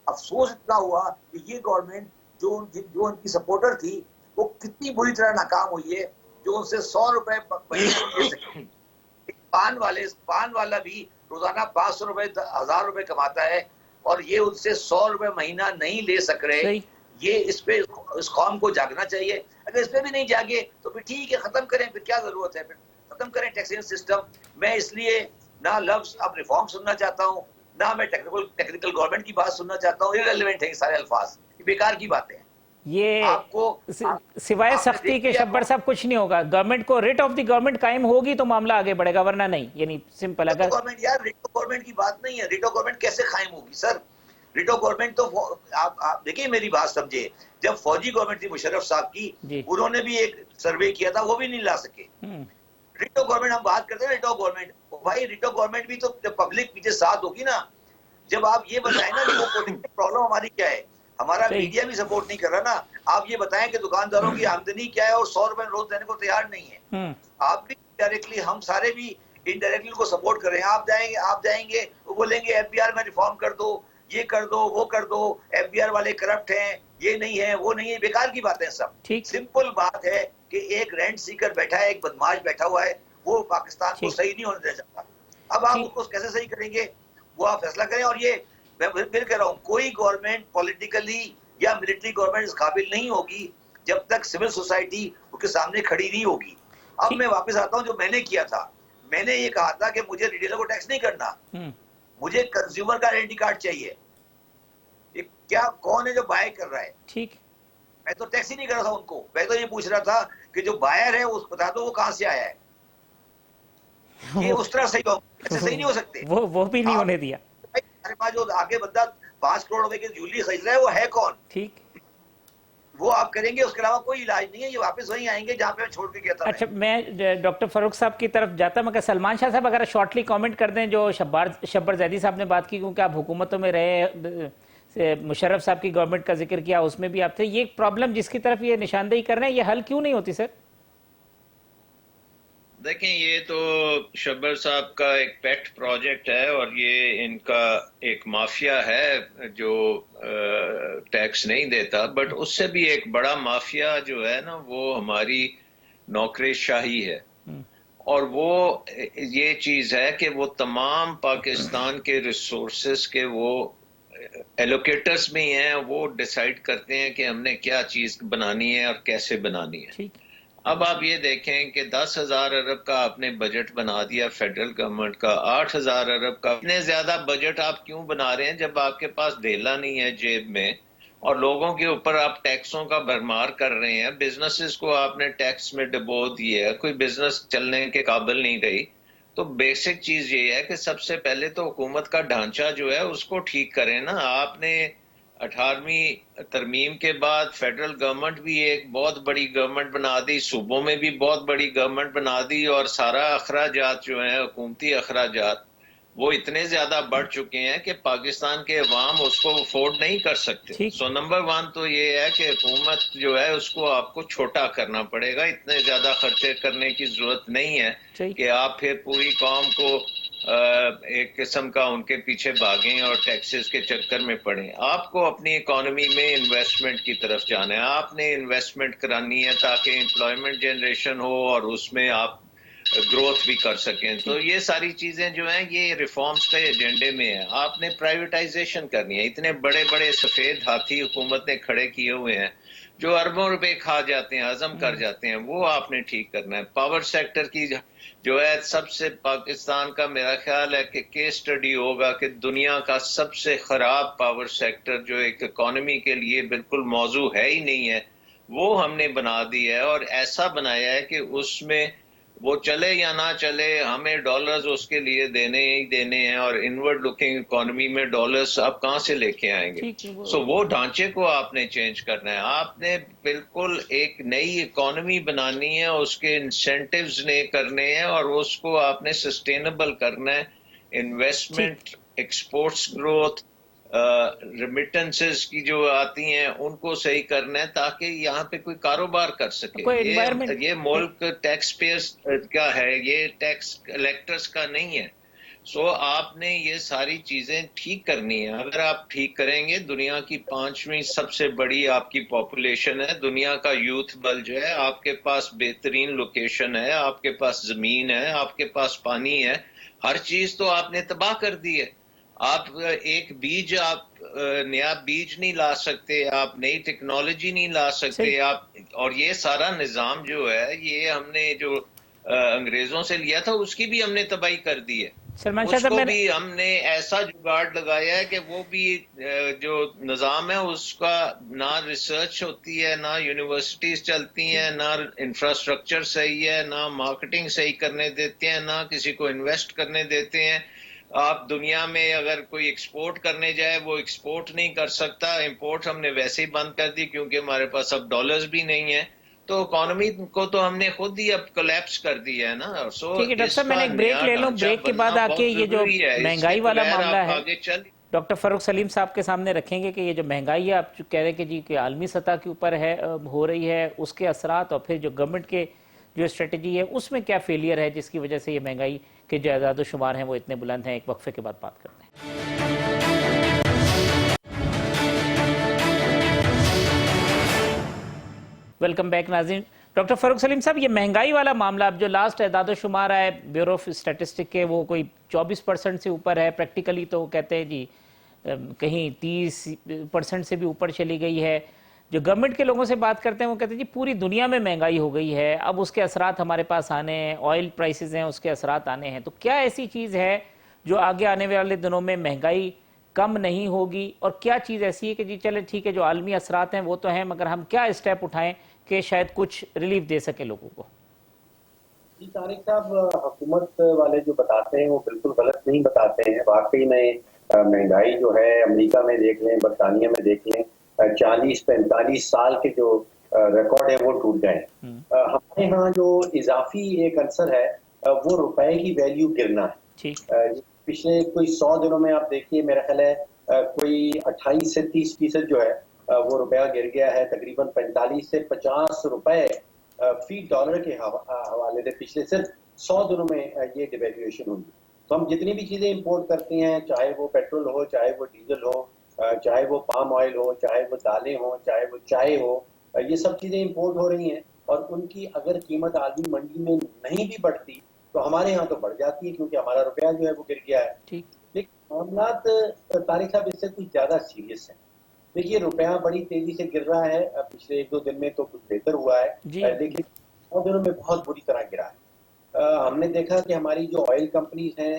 افسوس اتنا ہوا کہ یہ گورنمنٹ جو ان کی سپورٹر تھی وہ کتنی بری طرح ناکام ہوئی ہے، جو ان سے 100 روپے مہینے دے سکے. پان والا بھی روزانہ 500 روپے 1000 روپے کماتا ہے اور یہ ان سے 100 روپے مہینہ نہیں لے سک رہے. یہ اس قوم کو جاگنا چاہیے. اگر اس پہ بھی نہیں جاگے تو پھر ٹھیک ہے ختم کریں، پھر کیا ضرورت ہے، پھر ختم کریں ٹیکسیشن سسٹم. میں اس لیے نہ لفظ اب ریفارم سننا چاہتا ہوں، نہ میں ٹیکنیکل گورنمنٹ کی بات سننا چاہتا ہوں. irrelevant ہے یہ سارے الفاظ، یہ بیکار کی باتیں ہیں. یہ آپ کو سوائے آپ نے سختی دیکھ کے لیا شبر صاحب کچھ نہیں ہوگا. گورنمنٹ کو ریٹ آف دی گورنمنٹ قائم ہوگی تو معاملہ آگے بڑھے گا، ورنہ نہیں. یعنی سمپل. اگر گورنمنٹ، یار ریٹ آف گورنمنٹ کی بات نہیں ہے. ریٹ آف گورنمنٹ کیسے قائم ہوگی سر؟ ریٹ آف گورنمنٹ تو آپ دیکھیں میری بات سمجھے، جب فوجی گورنمنٹ تھی مشرف صاحب کی، جی. انہوں نے بھی ایک سروے کیا تھا، وہ بھی نہیں لا سکے. ریٹ آف گورنمنٹ ہم بات کرتے ہیں. ریٹ آف گورنمنٹ بھائی، ریٹ آف گورنمنٹ بھی تو پبلک پیچھے ساتھ ہوگی نا. جب آپ یہ بتائیں نا کہ وہ پولیٹیکل پرابلم ہماری کیا ہے، ہمارا صحیح. میڈیا بھی سپورٹ نہیں کر رہا نا. آپ یہ بتائیں کہ دکانداروں کی آمدنی کیا ہے اور 100 روپے روز دینے کو تیار نہیں ہے. آپ بھی ڈائریکٹلی، ہم سارے بھی انڈائریکٹلی کو سپورٹ کر رہے ہیں. آپ جائیں گے وہ بولیں گے ایف بی آر میں ریفارم کر دو، یہ کر دو، وہ کر دو، ایف بی آر والے کرپٹ ہیں، یہ نہیں ہے، وہ نہیں ہے. بیکار کی باتیں سب. ٹھیک. سمپل بات ہے کہ ایک رینٹ سیکر بیٹھا ہے، ایک بدماش بیٹھا ہوا ہے، وہ پاکستان کو ٹھیک. صحیح نہیں ہونے دے سکتا. اب آپ ٹھیک. اس کو کیسے صحیح کریں گے، وہ آپ فیصلہ کریں. اور یہ میں پھر کہہ رہا ہوں، کوئی گورنمنٹ پولیٹیکلی یا ملٹری گورنمنٹ اس قابل نہیں ہوگی جب تک سول سوسائٹی اس کے سامنے کھڑی نہیں ہوگی. اب ٹھیک. میں واپس آتا ہوں جو میں نے کیا تھا. میں نے یہ کہا تھا کہ مجھے ریٹیلر کو ٹیکس نہیں کرنا، مجھے کنزیومر کا آئیڈینٹی کارڈ چاہیے. کیا کون ہے جو بائی کر رہا ہے؟ ٹھیک. میں تو ٹیکس ہی نہیں کر رہا تھا ان کو. میں تو یہ پوچھ رہا تھا کہ جو بائر ہے اس بتا دو وہ کہاں سے آیا ہے. یہ اس طرح صحیح ہو، ایسے صحیح نہیں ہو سکتے. وہ بھی نہیں ہونے دیا. ہمارے پاس جو آگے بندہ 5 کروڑ روپے کی جویلری خرید رہا ہے وہ ہے کون؟ ٹھیک. وہ آپ کریں گے، اس کے علاوہ کوئی علاج نہیں ہے. یہ واپس وہیں آئیں گے جہاں پہ چھوڑ کے گیا تھا. اچھا، میں ڈاکٹر فاروق صاحب کی طرف جاتا مگر سلمان شاہ صاحب اگر شارٹلی کامنٹ کر دیں جو شبر زیدی صاحب نے بات کی، کیونکہ آپ حکومتوں میں رہے، مشرف صاحب کی گورنمنٹ کا ذکر کیا، اس میں بھی آپ تھے. یہ پرابلم جس کی طرف یہ نشاندہی کر رہے ہیں، یہ حل کیوں نہیں ہوتی سر؟ دیکھیں، یہ تو شبر صاحب کا ایک پیٹ پروجیکٹ ہے اور یہ ان کا ایک مافیا ہے جو ٹیکس نہیں دیتا. بٹ اس سے بھی ایک بڑا مافیا جو ہے نا وہ ہماری نوکری شاہی ہے. اور وہ یہ چیز ہے کہ وہ تمام پاکستان کے ریسورسز کے وہ ایلوکیٹرز میں ہیں، وہ ڈیسائیڈ کرتے ہیں کہ ہم نے کیا چیز بنانی ہے اور کیسے بنانی ہے. ٹھیک. اب آپ یہ دیکھیں کہ 10,000 ارب کا آپ نے بجٹ بنا دیا فیڈرل گورنمنٹ کا، 8,000 ارب کا. اتنے زیادہ بجٹ آپ کیوں بنا رہے ہیں جب آپ کے پاس دھیلا نہیں ہے جیب میں، اور لوگوں کے اوپر آپ ٹیکسوں کا بھرمار کر رہے ہیں. بزنسز کو آپ نے ٹیکس میں ڈبو دیا ہے، کوئی بزنس چلنے کے قابل نہیں رہی. تو بیسک چیز یہ ہے کہ سب سے پہلے تو حکومت کا ڈھانچہ جو ہے اس کو ٹھیک کریں نا. آپ نے 18ویں ترمیم کے بعد فیڈرل گورنمنٹ بھی ایک بہت بڑی گورنمنٹ بنا دی، صوبوں میں بھی بہت بڑی گورنمنٹ بنا دی، اور سارا اخراجات جو ہیں حکومتی اخراجات وہ اتنے زیادہ بڑھ چکے ہیں کہ پاکستان کے عوام اس کو افورڈ نہیں کر سکتے. سو نمبر 1 تو یہ ہے کہ حکومت جو ہے اس کو آپ کو چھوٹا کرنا پڑے گا. اتنے زیادہ خرچے کرنے کی ضرورت نہیں ہے کہ آپ پھر پوری قوم کو ایک قسم کا ان کے پیچھے بھاگیں اور ٹیکسز کے چکر میں پڑیں. آپ کو اپنی اکانومی میں انویسٹمنٹ کی طرف جانا ہے. آپ نے انویسٹمنٹ کرانی ہے تاکہ امپلائمنٹ جنریشن ہو اور اس میں آپ گروتھ بھی کر سکیں. تو یہ ساری چیزیں جو ہیں یہ ریفارمز کے ایجنڈے میں ہیں. آپ نے پرائیویٹائزیشن کرنی ہے. اتنے بڑے بڑے سفید ہاتھی حکومت نے کھڑے کیے ہوئے ہیں جو اربوں روپے کھا جاتے ہیں، ہضم کر جاتے ہیں، وہ آپ نے ٹھیک کرنا ہے. پاور سیکٹر کی جو ہے سب سے پاکستان کا میرا خیال ہے کہ کیس سٹڈی ہوگا کہ دنیا کا سب سے خراب پاور سیکٹر جو ایک اکانومی کے لیے بالکل موضوع ہے ہی نہیں ہے، وہ ہم نے بنا دی ہے. اور ایسا بنایا ہے کہ اس میں وہ چلے یا نہ چلے ہمیں ڈالرز اس کے لیے دینے ہی دینے ہیں، اور انورڈ لکنگ اکانومی میں ڈالرز آپ کہاں سے لے کے آئیں گے؟ سو وہ ڈھانچے کو آپ نے چینج کرنا ہے. آپ نے بالکل ایک نئی اکانومی بنانی ہے، اس کے انسینٹیوز نے کرنے ہیں اور اس کو آپ نے سسٹینیبل کرنا ہے. انویسٹمنٹ، ایکسپورٹس گروتھ، ریمیٹنسز کی جو آتی ہیں ان کو صحیح کرنا ہے تاکہ یہاں پہ کوئی کاروبار کر سکے. یہ ملک ٹیکس پیئرز کا ہے، یہ ٹیکس کلیکٹرز کا نہیں ہے. سو آپ نے یہ ساری چیزیں ٹھیک کرنی ہے. اگر آپ ٹھیک کریں گے، دنیا کی 5ویں سب سے بڑی آپ کی پاپولیشن ہے، دنیا کا یوتھ بل جو ہے، آپ کے پاس بہترین لوکیشن ہے، آپ کے پاس زمین ہے، آپ کے پاس پانی ہے، ہر چیز تو آپ نے تباہ کر دی ہے. آپ ایک بیج، آپ نیا بیج نہیں لا سکتے، آپ نئی ٹیکنالوجی نہیں لا سکتے آپ. اور یہ سارا نظام جو ہے یہ ہم نے جو انگریزوں سے لیا تھا اس کی بھی ہم نے تباہی کر دی ہے. سلمان شاہ اس صاحب کو میں بھی ہم نے ایسا جگاڑ لگایا ہے کہ وہ بھی جو نظام ہے اس کا نہ ریسرچ ہوتی ہے، نہ یونیورسٹیز چلتی ہیں، نہ انفراسٹرکچر صحیح ہے، نہ مارکیٹنگ صحیح کرنے دیتے ہیں، نہ کسی کو انویسٹ کرنے دیتے ہیں. آپ دنیا میں اگر کوئی ایکسپورٹ کرنے جائے وہ ایکسپورٹ نہیں کر سکتا. امپورٹ ہم نے ویسے ہی بند کر دی کیونکہ ہمارے پاس اب ڈالرز بھی نہیں ہیں. تو اکانومی کو تو ہم نے خود ہی اب کولیپس کر دیا ہے نا. سو ٹھیک ہے ڈاکٹر اس صاحب، میں کا نے ایک بریک نیا لے لوں، ڈھانچہ بریک کے بعد بننا آ کے بہت یہ جو ضروری ہے. اس کے مہنگائی والا بغیر معاملہ آپ ہے آگے چل ڈاکٹر فاروق سلیم صاحب کے سامنے رکھیں گے کہ یہ جو مہنگائی ہے آپ کہہ رہے ہیں کہ جی کہ عالمی سطح کے اوپر ہے ہو رہی ہے، اس کے اثرات، اور پھر جو گورنمنٹ کے جو اسٹریٹجی ہے اس میں کیا فیلئر ہے جس کی وجہ سے یہ مہنگائی کے جو اعداد و شمار ہیں وہ اتنے بلند ہیں. ایک وقفے کے بعد بات کرتے ہیں. ویلکم بیک ناظرین. ڈاکٹر فاروق سلیم صاحب، یہ مہنگائی والا معاملہ اب جو لاسٹ اعداد و شمار ہے بیورو آف اسٹیٹسٹک کے، وہ کوئی 24% سے اوپر ہے. پریکٹیکلی تو کہتے ہیں جی کہیں 30% سے بھی اوپر چلی گئی ہے. جو گورنمنٹ کے لوگوں سے بات کرتے ہیں وہ کہتے ہیں جی پوری دنیا میں مہنگائی ہو گئی ہے، اب اس کے اثرات ہمارے پاس آنے ہیں، آئل پرائسز ہیں اس کے اثرات آنے ہیں. تو کیا ایسی چیز ہے جو آگے آنے والے دنوں میں مہنگائی کم نہیں ہوگی، اور کیا چیز ایسی ہے کہ جی چلے ٹھیک ہے جو عالمی اثرات ہیں وہ تو ہیں، مگر ہم کیا اسٹیپ اٹھائیں کہ شاید کچھ ریلیف دے سکے لوگوں کو؟ جی طارق صاحب، حکومت والے جو بتاتے ہیں وہ بالکل غلط نہیں بتاتے ہیں. واقعی میں مہنگائی جو ہے امریکہ میں دیکھ لیں، برطانیہ میں دیکھ لیں، 40-45 سال کے جو ریکارڈ ہے وہ ٹوٹ گئے ہیں. ہمارے ہاں جو اضافی ایک عنصر ہے وہ روپے کی ویلیو گرنا ہے. پچھلے کوئی 100 دنوں میں آپ دیکھیے، میرا خیال ہے کوئی 28 سے 30% جو ہے وہ روپیہ گر گیا ہے. تقریباً 45 سے 50 روپے فی ڈالر کے حوالے سے پچھلے صرف 100 دنوں میں یہ ڈیویلیویشن ہوئی. تو ہم جتنی بھی چیزیں امپورٹ کرتے ہیں، چاہے وہ پیٹرول ہو، چاہے وہ ڈیزل ہو، چاہے وہ پام آئل ہو، چاہے وہ دالیں ہوں، چاہے وہ چائے ہو، یہ سب چیزیں امپورٹ ہو رہی ہیں. اور ان کی اگر قیمت عالمی منڈی میں نہیں بھی بڑھتی تو ہمارے ہاں تو بڑھ جاتی ہے کیونکہ ہمارا روپیہ جو ہے وہ گر گیا ہے. لیکن معاملات طارق صاحب اس سے کچھ زیادہ سیریس ہیں. دیکھیے روپیہ بڑی تیزی سے گر رہا ہے، پچھلے 1-2 دن میں تو کچھ بہتر ہوا ہے، لیکن 100 دنوں میں بہت بری طرح گرا ہے. ہم نے دیکھا کہ ہماری جو آئل کمپنیز ہیں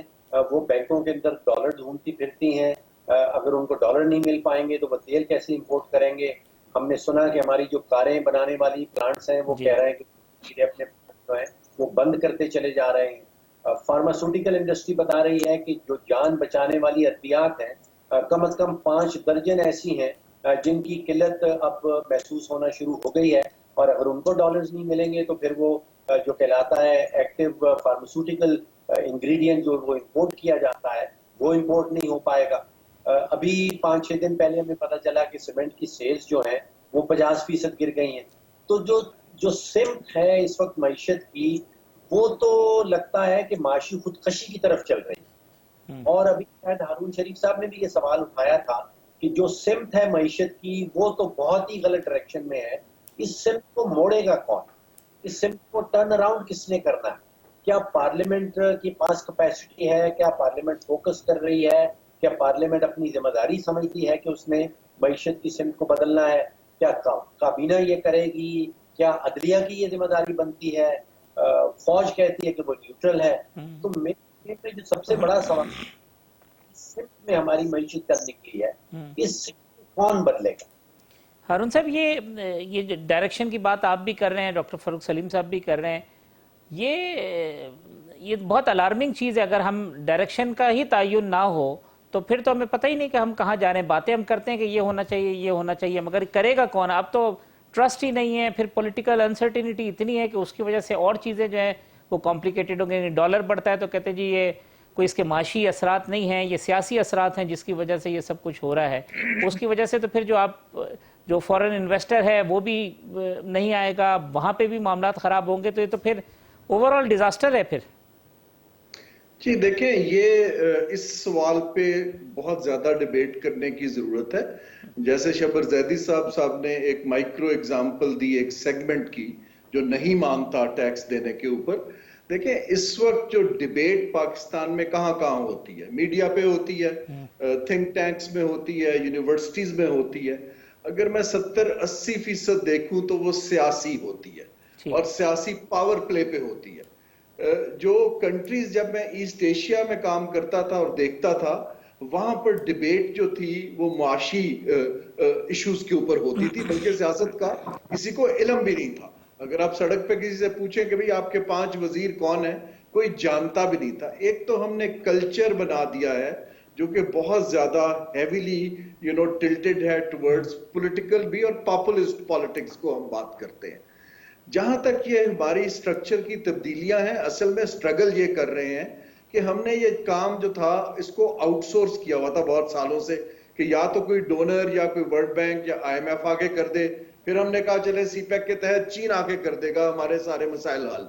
وہ بینکوں کے اندر ڈالر ڈھونڈتی پھرتی ہیں. اگر ان کو ڈالر نہیں مل پائیں گے تو وہ تیل کیسے امپورٹ کریں گے. ہم نے سنا کہ ہماری جو کاریں بنانے والی پلانٹس ہیں وہ کہہ رہے ہیں کہ اپنے جو ہیں وہ بند کرتے چلے جا رہے ہیں. فارماسیوٹیکل انڈسٹری بتا رہی ہے کہ جو جان بچانے والی ادویات ہیں کم از کم 5 درجن ایسی ہیں جن کی قلت اب محسوس ہونا شروع ہو گئی ہے. اور اگر ان کو ڈالرز نہیں ملیں گے تو پھر وہ جو کہلاتا ہے ایکٹیو فارماسیوٹیکل انگریڈینٹ جو وہ امپورٹ کیا جاتا ہے وہ امپورٹ نہیں ہو پائے گا. ابھی 5-6 دن پہلے ہمیں پتہ چلا کہ سیمنٹ کی سیلز جو ہیں وہ 50% گر گئی ہیں. تو جو سمت ہے اس وقت معیشت کی، وہ تو لگتا ہے کہ معاشی خودکشی کی طرف چل رہی ہے. اور ابھی شاید ہارون شریف صاحب نے بھی یہ سوال اٹھایا تھا کہ جو سمت ہے معیشت کی وہ تو بہت ہی غلط ڈائریکشن میں ہے. اس سمت کو موڑے گا کون؟ اس سمت کو ٹرن اراؤنڈ کس نے کرنا ہے؟ کیا پارلیمنٹ کے پاس کیپیسٹی ہے؟ کیا پارلیمنٹ فوکس کر رہی ہے؟ کیا پارلیمنٹ اپنی ذمہ داری سمجھتی ہے کہ اس نے معیشت کی سمت کو بدلنا ہے؟ کیا کابینہ یہ کرے گی؟ کیا عدلیہ کی یہ ذمہ داری بنتی ہے؟ فوج کہتی ہے کہ وہ نیوٹرل ہے. تو میرے جو سب سے بڑا سوال سمت میں ہماری معیشت کب نکلی ہے، اس سمت کو کون بدلے گا؟ ہارون صاحب، یہ ڈائریکشن کی بات آپ بھی کر رہے ہیں، ڈاکٹر فاروق سلیم صاحب بھی کر رہے ہیں، یہ بہت الارمنگ چیز ہے. اگر ہم ڈائریکشن کا ہی تعین نہ ہو تو پھر تو ہمیں پتہ ہی نہیں کہ ہم کہاں جا رہے ہیں. باتیں ہم کرتے ہیں کہ یہ ہونا چاہیے، یہ ہونا چاہیے، مگر کرے گا کون؟ اب تو ٹرسٹ ہی نہیں ہے. پھر پولیٹیکل انسرٹینٹی اتنی ہے کہ اس کی وجہ سے اور چیزیں جو ہیں وہ کمپلیکیٹڈ ہو گئی. ڈالر بڑھتا ہے تو کہتے ہیں جی یہ کوئی اس کے معاشی اثرات نہیں ہیں، یہ سیاسی اثرات ہیں جس کی وجہ سے یہ سب کچھ ہو رہا ہے. اس کی وجہ سے تو پھر جو فورن انویسٹر ہے وہ بھی نہیں آئے گا، وہاں پہ بھی معاملات خراب ہوں گے. تو یہ تو پھر اوور آل ڈیزاسٹر ہے پھر. جی دیکھیں، یہ اس سوال پہ بہت زیادہ ڈیبیٹ کرنے کی ضرورت ہے. جیسے شبر زیدی صاحب نے ایک مائکرو ایگزامپل دی ایک سیگمنٹ کی جو نہیں مانتا ٹیکس دینے کے اوپر. دیکھیں اس وقت جو ڈیبیٹ پاکستان میں کہاں ہوتی ہے، میڈیا پہ ہوتی ہے، تھنک ٹینکس میں ہوتی ہے، یونیورسٹیز میں ہوتی ہے. اگر میں 70-80% دیکھوں تو وہ سیاسی ہوتی ہے اور سیاسی پاور پلے پہ ہوتی ہے. جو کنٹریز جب میں ایسٹ ایشیا میں کام کرتا تھا اور دیکھتا تھا وہاں پر ڈیبیٹ جو تھی وہ معاشی ایشوز کے اوپر ہوتی تھی، بلکہ سیاست کا کسی کو علم بھی نہیں تھا. اگر آپ سڑک پہ کسی سے پوچھیں کہ بھئی آپ کے 5 وزیر کون ہیں، کوئی جانتا بھی نہیں تھا. ایک تو ہم نے کلچر بنا دیا ہے جو کہ بہت زیادہ ہیویلی ٹلٹڈ ہے ٹورڈز پولیٹیکل بھی اور پاپولسٹ پالیٹکس کو ہم بات کرتے ہیں. جہاں تک یہ ہماری سٹرکچر کی تبدیلیاں ہیں، اصل میں سٹرگل یہ کر رہے ہیں کہ ہم نے یہ کام جو تھا اس کو آؤٹ سورس کیا ہوا تھا بہت سالوں سے، کہ یا تو کوئی ڈونر یا کوئی ورلڈ بینک یا آئی ایم ایف آگے کر دے. پھر ہم نے کہا چلے سی پیک کے تحت چین آگے کر دے گا ہمارے سارے مسائل حل.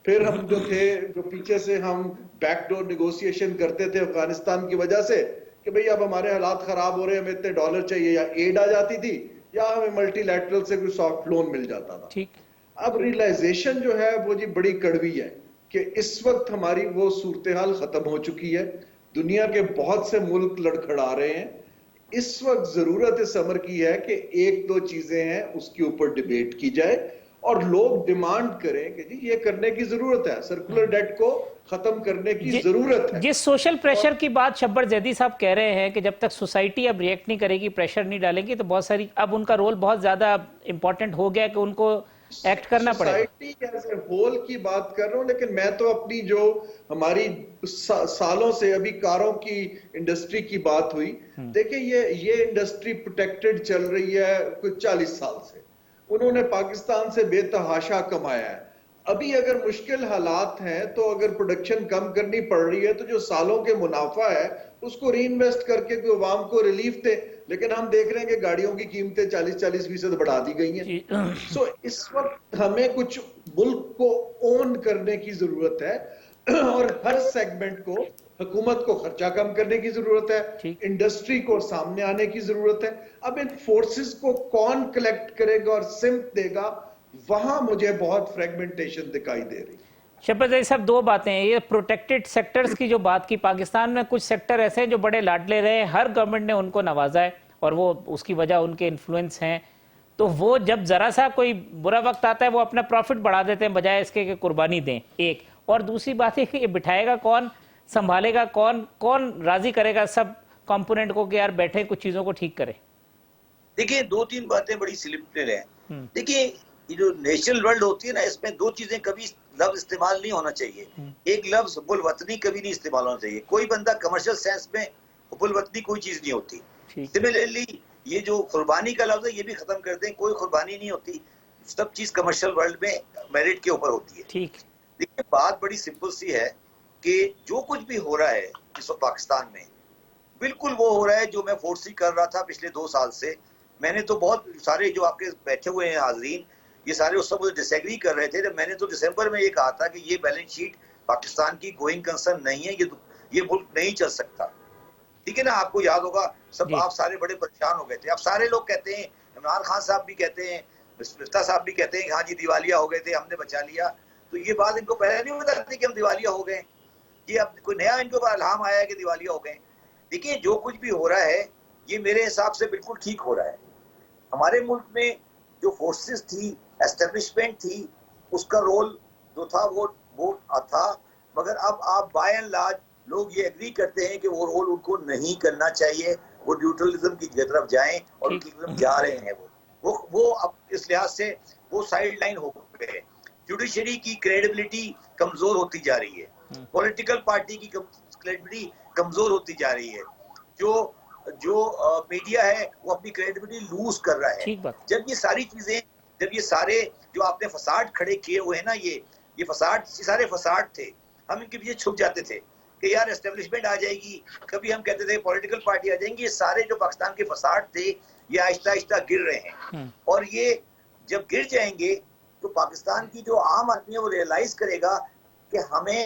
پھر ہم جو تھے جو پیچھے سے ہم بیک ڈور نیگوسیشن کرتے تھے افغانستان کی وجہ سے کہ بھئی اب ہمارے حالات خراب ہو رہے ہیں، ہمیں اتنے ڈالر چاہیے، یا ایڈ آ جاتی تھی یا ہمیں ملٹی لیٹرل سے کوئی سافٹ لون مل جاتا تھا. اب ریلائزیشن جو ہے وہ جی بڑی کڑوی ہے کہ اس وقت ہماری وہ صورتحال ختم ہو چکی ہے. دنیا کے بہت سے ملک لڑکھڑا رہے ہیں. اس وقت ضرورت اس امر کی ہے کہ 1-2 چیزیں ہیں اس کے اوپر ڈیبیٹ کی جائے اور لوگ ڈیمانڈ کریں کہ جی یہ کرنے کی ضرورت ہے، سرکولر ڈیٹ کو ختم کرنے کی ضرورت ہے. جس سوشل پریشر کی بات شبر زیدی صاحب کہہ رہے ہیں کہ جب تک سوسائٹی اب ریئیکٹ نہیں کرے گی، پریشر نہیں ڈالے گی، تو بہت ساری اب ان کا رول بہت زیادہ امپورٹنٹ ہو گیا کہ ان کو ایکٹ کرنا پڑے گا. سوسائٹی ایز اے ہول کی بات کر رہا ہوں، لیکن میں تو اپنی جو ہماری سالوں سے ابھی کاروں کی انڈسٹری کی بات ہوئی، دیکھیں یہ انڈسٹری پروٹیکٹڈ چل رہی ہے کچھ 40 سال سے. انہوں نے پاکستان سے بے تحاشا کمایا ہے. ابھی اگر مشکل حالات ہیں تو اگر پروڈکشن کم کرنی پڑ رہی ہے تو جو سالوں کے منافع ہے اس کو ری انویسٹ کر کے کوئی عوام کو ریلیف دے. لیکن ہم دیکھ رہے ہیں کہ گاڑیوں کی قیمتیں 40% بڑھا دی گئی ہیں. سو اس وقت ہمیں کچھ ملک کو اون کرنے کی ضرورت ہے اور ہر سیگمنٹ کو حکومت کو خرچہ کم کرنے کی ضرورت ہے، انڈسٹری کو سامنے آنے کی ضرورت ہے. اب ان فورسز کو کون کلیکٹ کرے گا اور سمت دے گا، وہاں مجھے بہت فریگمنٹیشن دکھائی دے رہی. شبر زیدی صاحب 2 باتیں ہیں. یہ پروٹیکٹڈ سیکٹرز کی جو بات کی، پاکستان میں کچھ سیکٹر ایسے ہیں جو بڑے لاڈلے رہے ہیں، ہر گورنمنٹ نے ان کو نوازا ہے اور وہ اس کی وجہ ان کے انفلوئنس ہیں. تو وہ جب ذرا سا کوئی برا وقت آتا ہے وہ اپنا پروفٹ بڑھا دیتے ہیں بجائے اس کے کہ قربانی دیں. ایک اور دوسری بات ہے کہ یہ بٹھائے گا کون، سنبھالے گا کون راضی کرے گا سب کمپوننٹ کو کہ یار بیٹھے کچھ چیزوں کو ٹھیک کرے. دیکھیں 2-3 باتیں بڑی سلپٹر ہیں. دیکھیں یہ جو نیشنل ورلڈ ہوتی ہے نا، اس میں 2 چیزیں کبھی لفظ استعمال نہیں ہونا چاہیے. ایک لفظ حب الوطنی کبھی نہیں استعمال ہونا چاہیے. کوئی بندہ کمرشل سینس میں حب الوطنی کوئی چیز نہیں ہوتی. سملرلی یہ جو قربانی کا لفظ ہے یہ بھی ختم کر دیں، کوئی قربانی نہیں ہوتی. سب چیز کمرشل ورلڈ میں میرٹ کے اوپر ہوتی ہے. دیکھیں بات بڑی سمپل سی ہے کہ جو کچھ بھی ہو رہا ہے اس وقت پاکستان میں، بالکل وہ ہو رہا ہے جو میں فورسی کر رہا تھا پچھلے 2 سال سے. میں نے تو بہت سارے جو آپ کے بیٹھے ہوئے ہیں حاضرین، یہ سارے اس سے مجھے ڈس ایگری کر رہے تھے. میں نے تو دسمبر میں یہ کہا تھا کہ یہ بیلنس شیٹ پاکستان کی گوئنگ کنسرن نہیں ہے، یہ ملک نہیں چل سکتا. ٹھیک ہے نا، آپ کو یاد ہوگا سب آپ سارے بڑے پریشان ہو گئے تھے. اب سارے لوگ کہتے ہیں، عمران خان صاحب بھی کہتے ہیں، مفتیٰ صاحب بھی کہتے ہیں کہ ہاں جی دیوالیہ ہو گئے تھے، ہم نے بچا لیا. تو یہ بات ان کو پہلے نہیں بتا تھی کہ ہم دیوالیہ ہو گئے. یہ اب کوئی نیا ان کے اوپر الہام آیا ہے کہ دیوالیہ ہو گئے. دیکھیے جو کچھ بھی ہو رہا ہے یہ میرے حساب سے بالکل ٹھیک ہو رہا ہے. ہمارے ملک میں جو فورسز تھی، اسٹیبلشمنٹ تھی، اس کا رول جو تھا وہ تھا. مگر اب آپ بائی اینڈ لارج لوگ یہ ایگری کرتے ہیں کہ وہ رول ان کو نہیں کرنا چاہیے. وہ نیوٹرلزم کی طرف جائیں اور ان کی طرف جا رہے ہیں. وہ اب اس لحاظ سے وہ سائیڈ لائن ہو گئے. جوڈیشری کی کریڈیبلٹی کمزور ہوتی جا رہی ہے. پولیٹیکل پارٹی کی کریڈیبلٹی کمزور ہوتی جا رہی ہے. جو میڈیا ہے وہ اپنی کریڈیبلٹی لوز کر رہا ہے. جب یہ ساری چیزیں، جب یہ سارے جو آپ نے فساد کھڑے کیے ہوئے ہیں نا، یہ فساد، یہ سارے فساد تھے. ہم ان کے پیچھے چھپ جاتے تھے کہ یار اسٹیبلشمنٹ آ جائے گی، کبھی ہم کہتے تھے پولیٹیکل پارٹی آ جائیں گی. یہ سارے جو پاکستان کے فساد تھے یہ آہستہ آہستہ گر رہے ہیں. اور یہ جب گر جائیں گے تو پاکستان کی جو عام آدمی ہے وہ ریئلائز کرے گا کہ ہمیں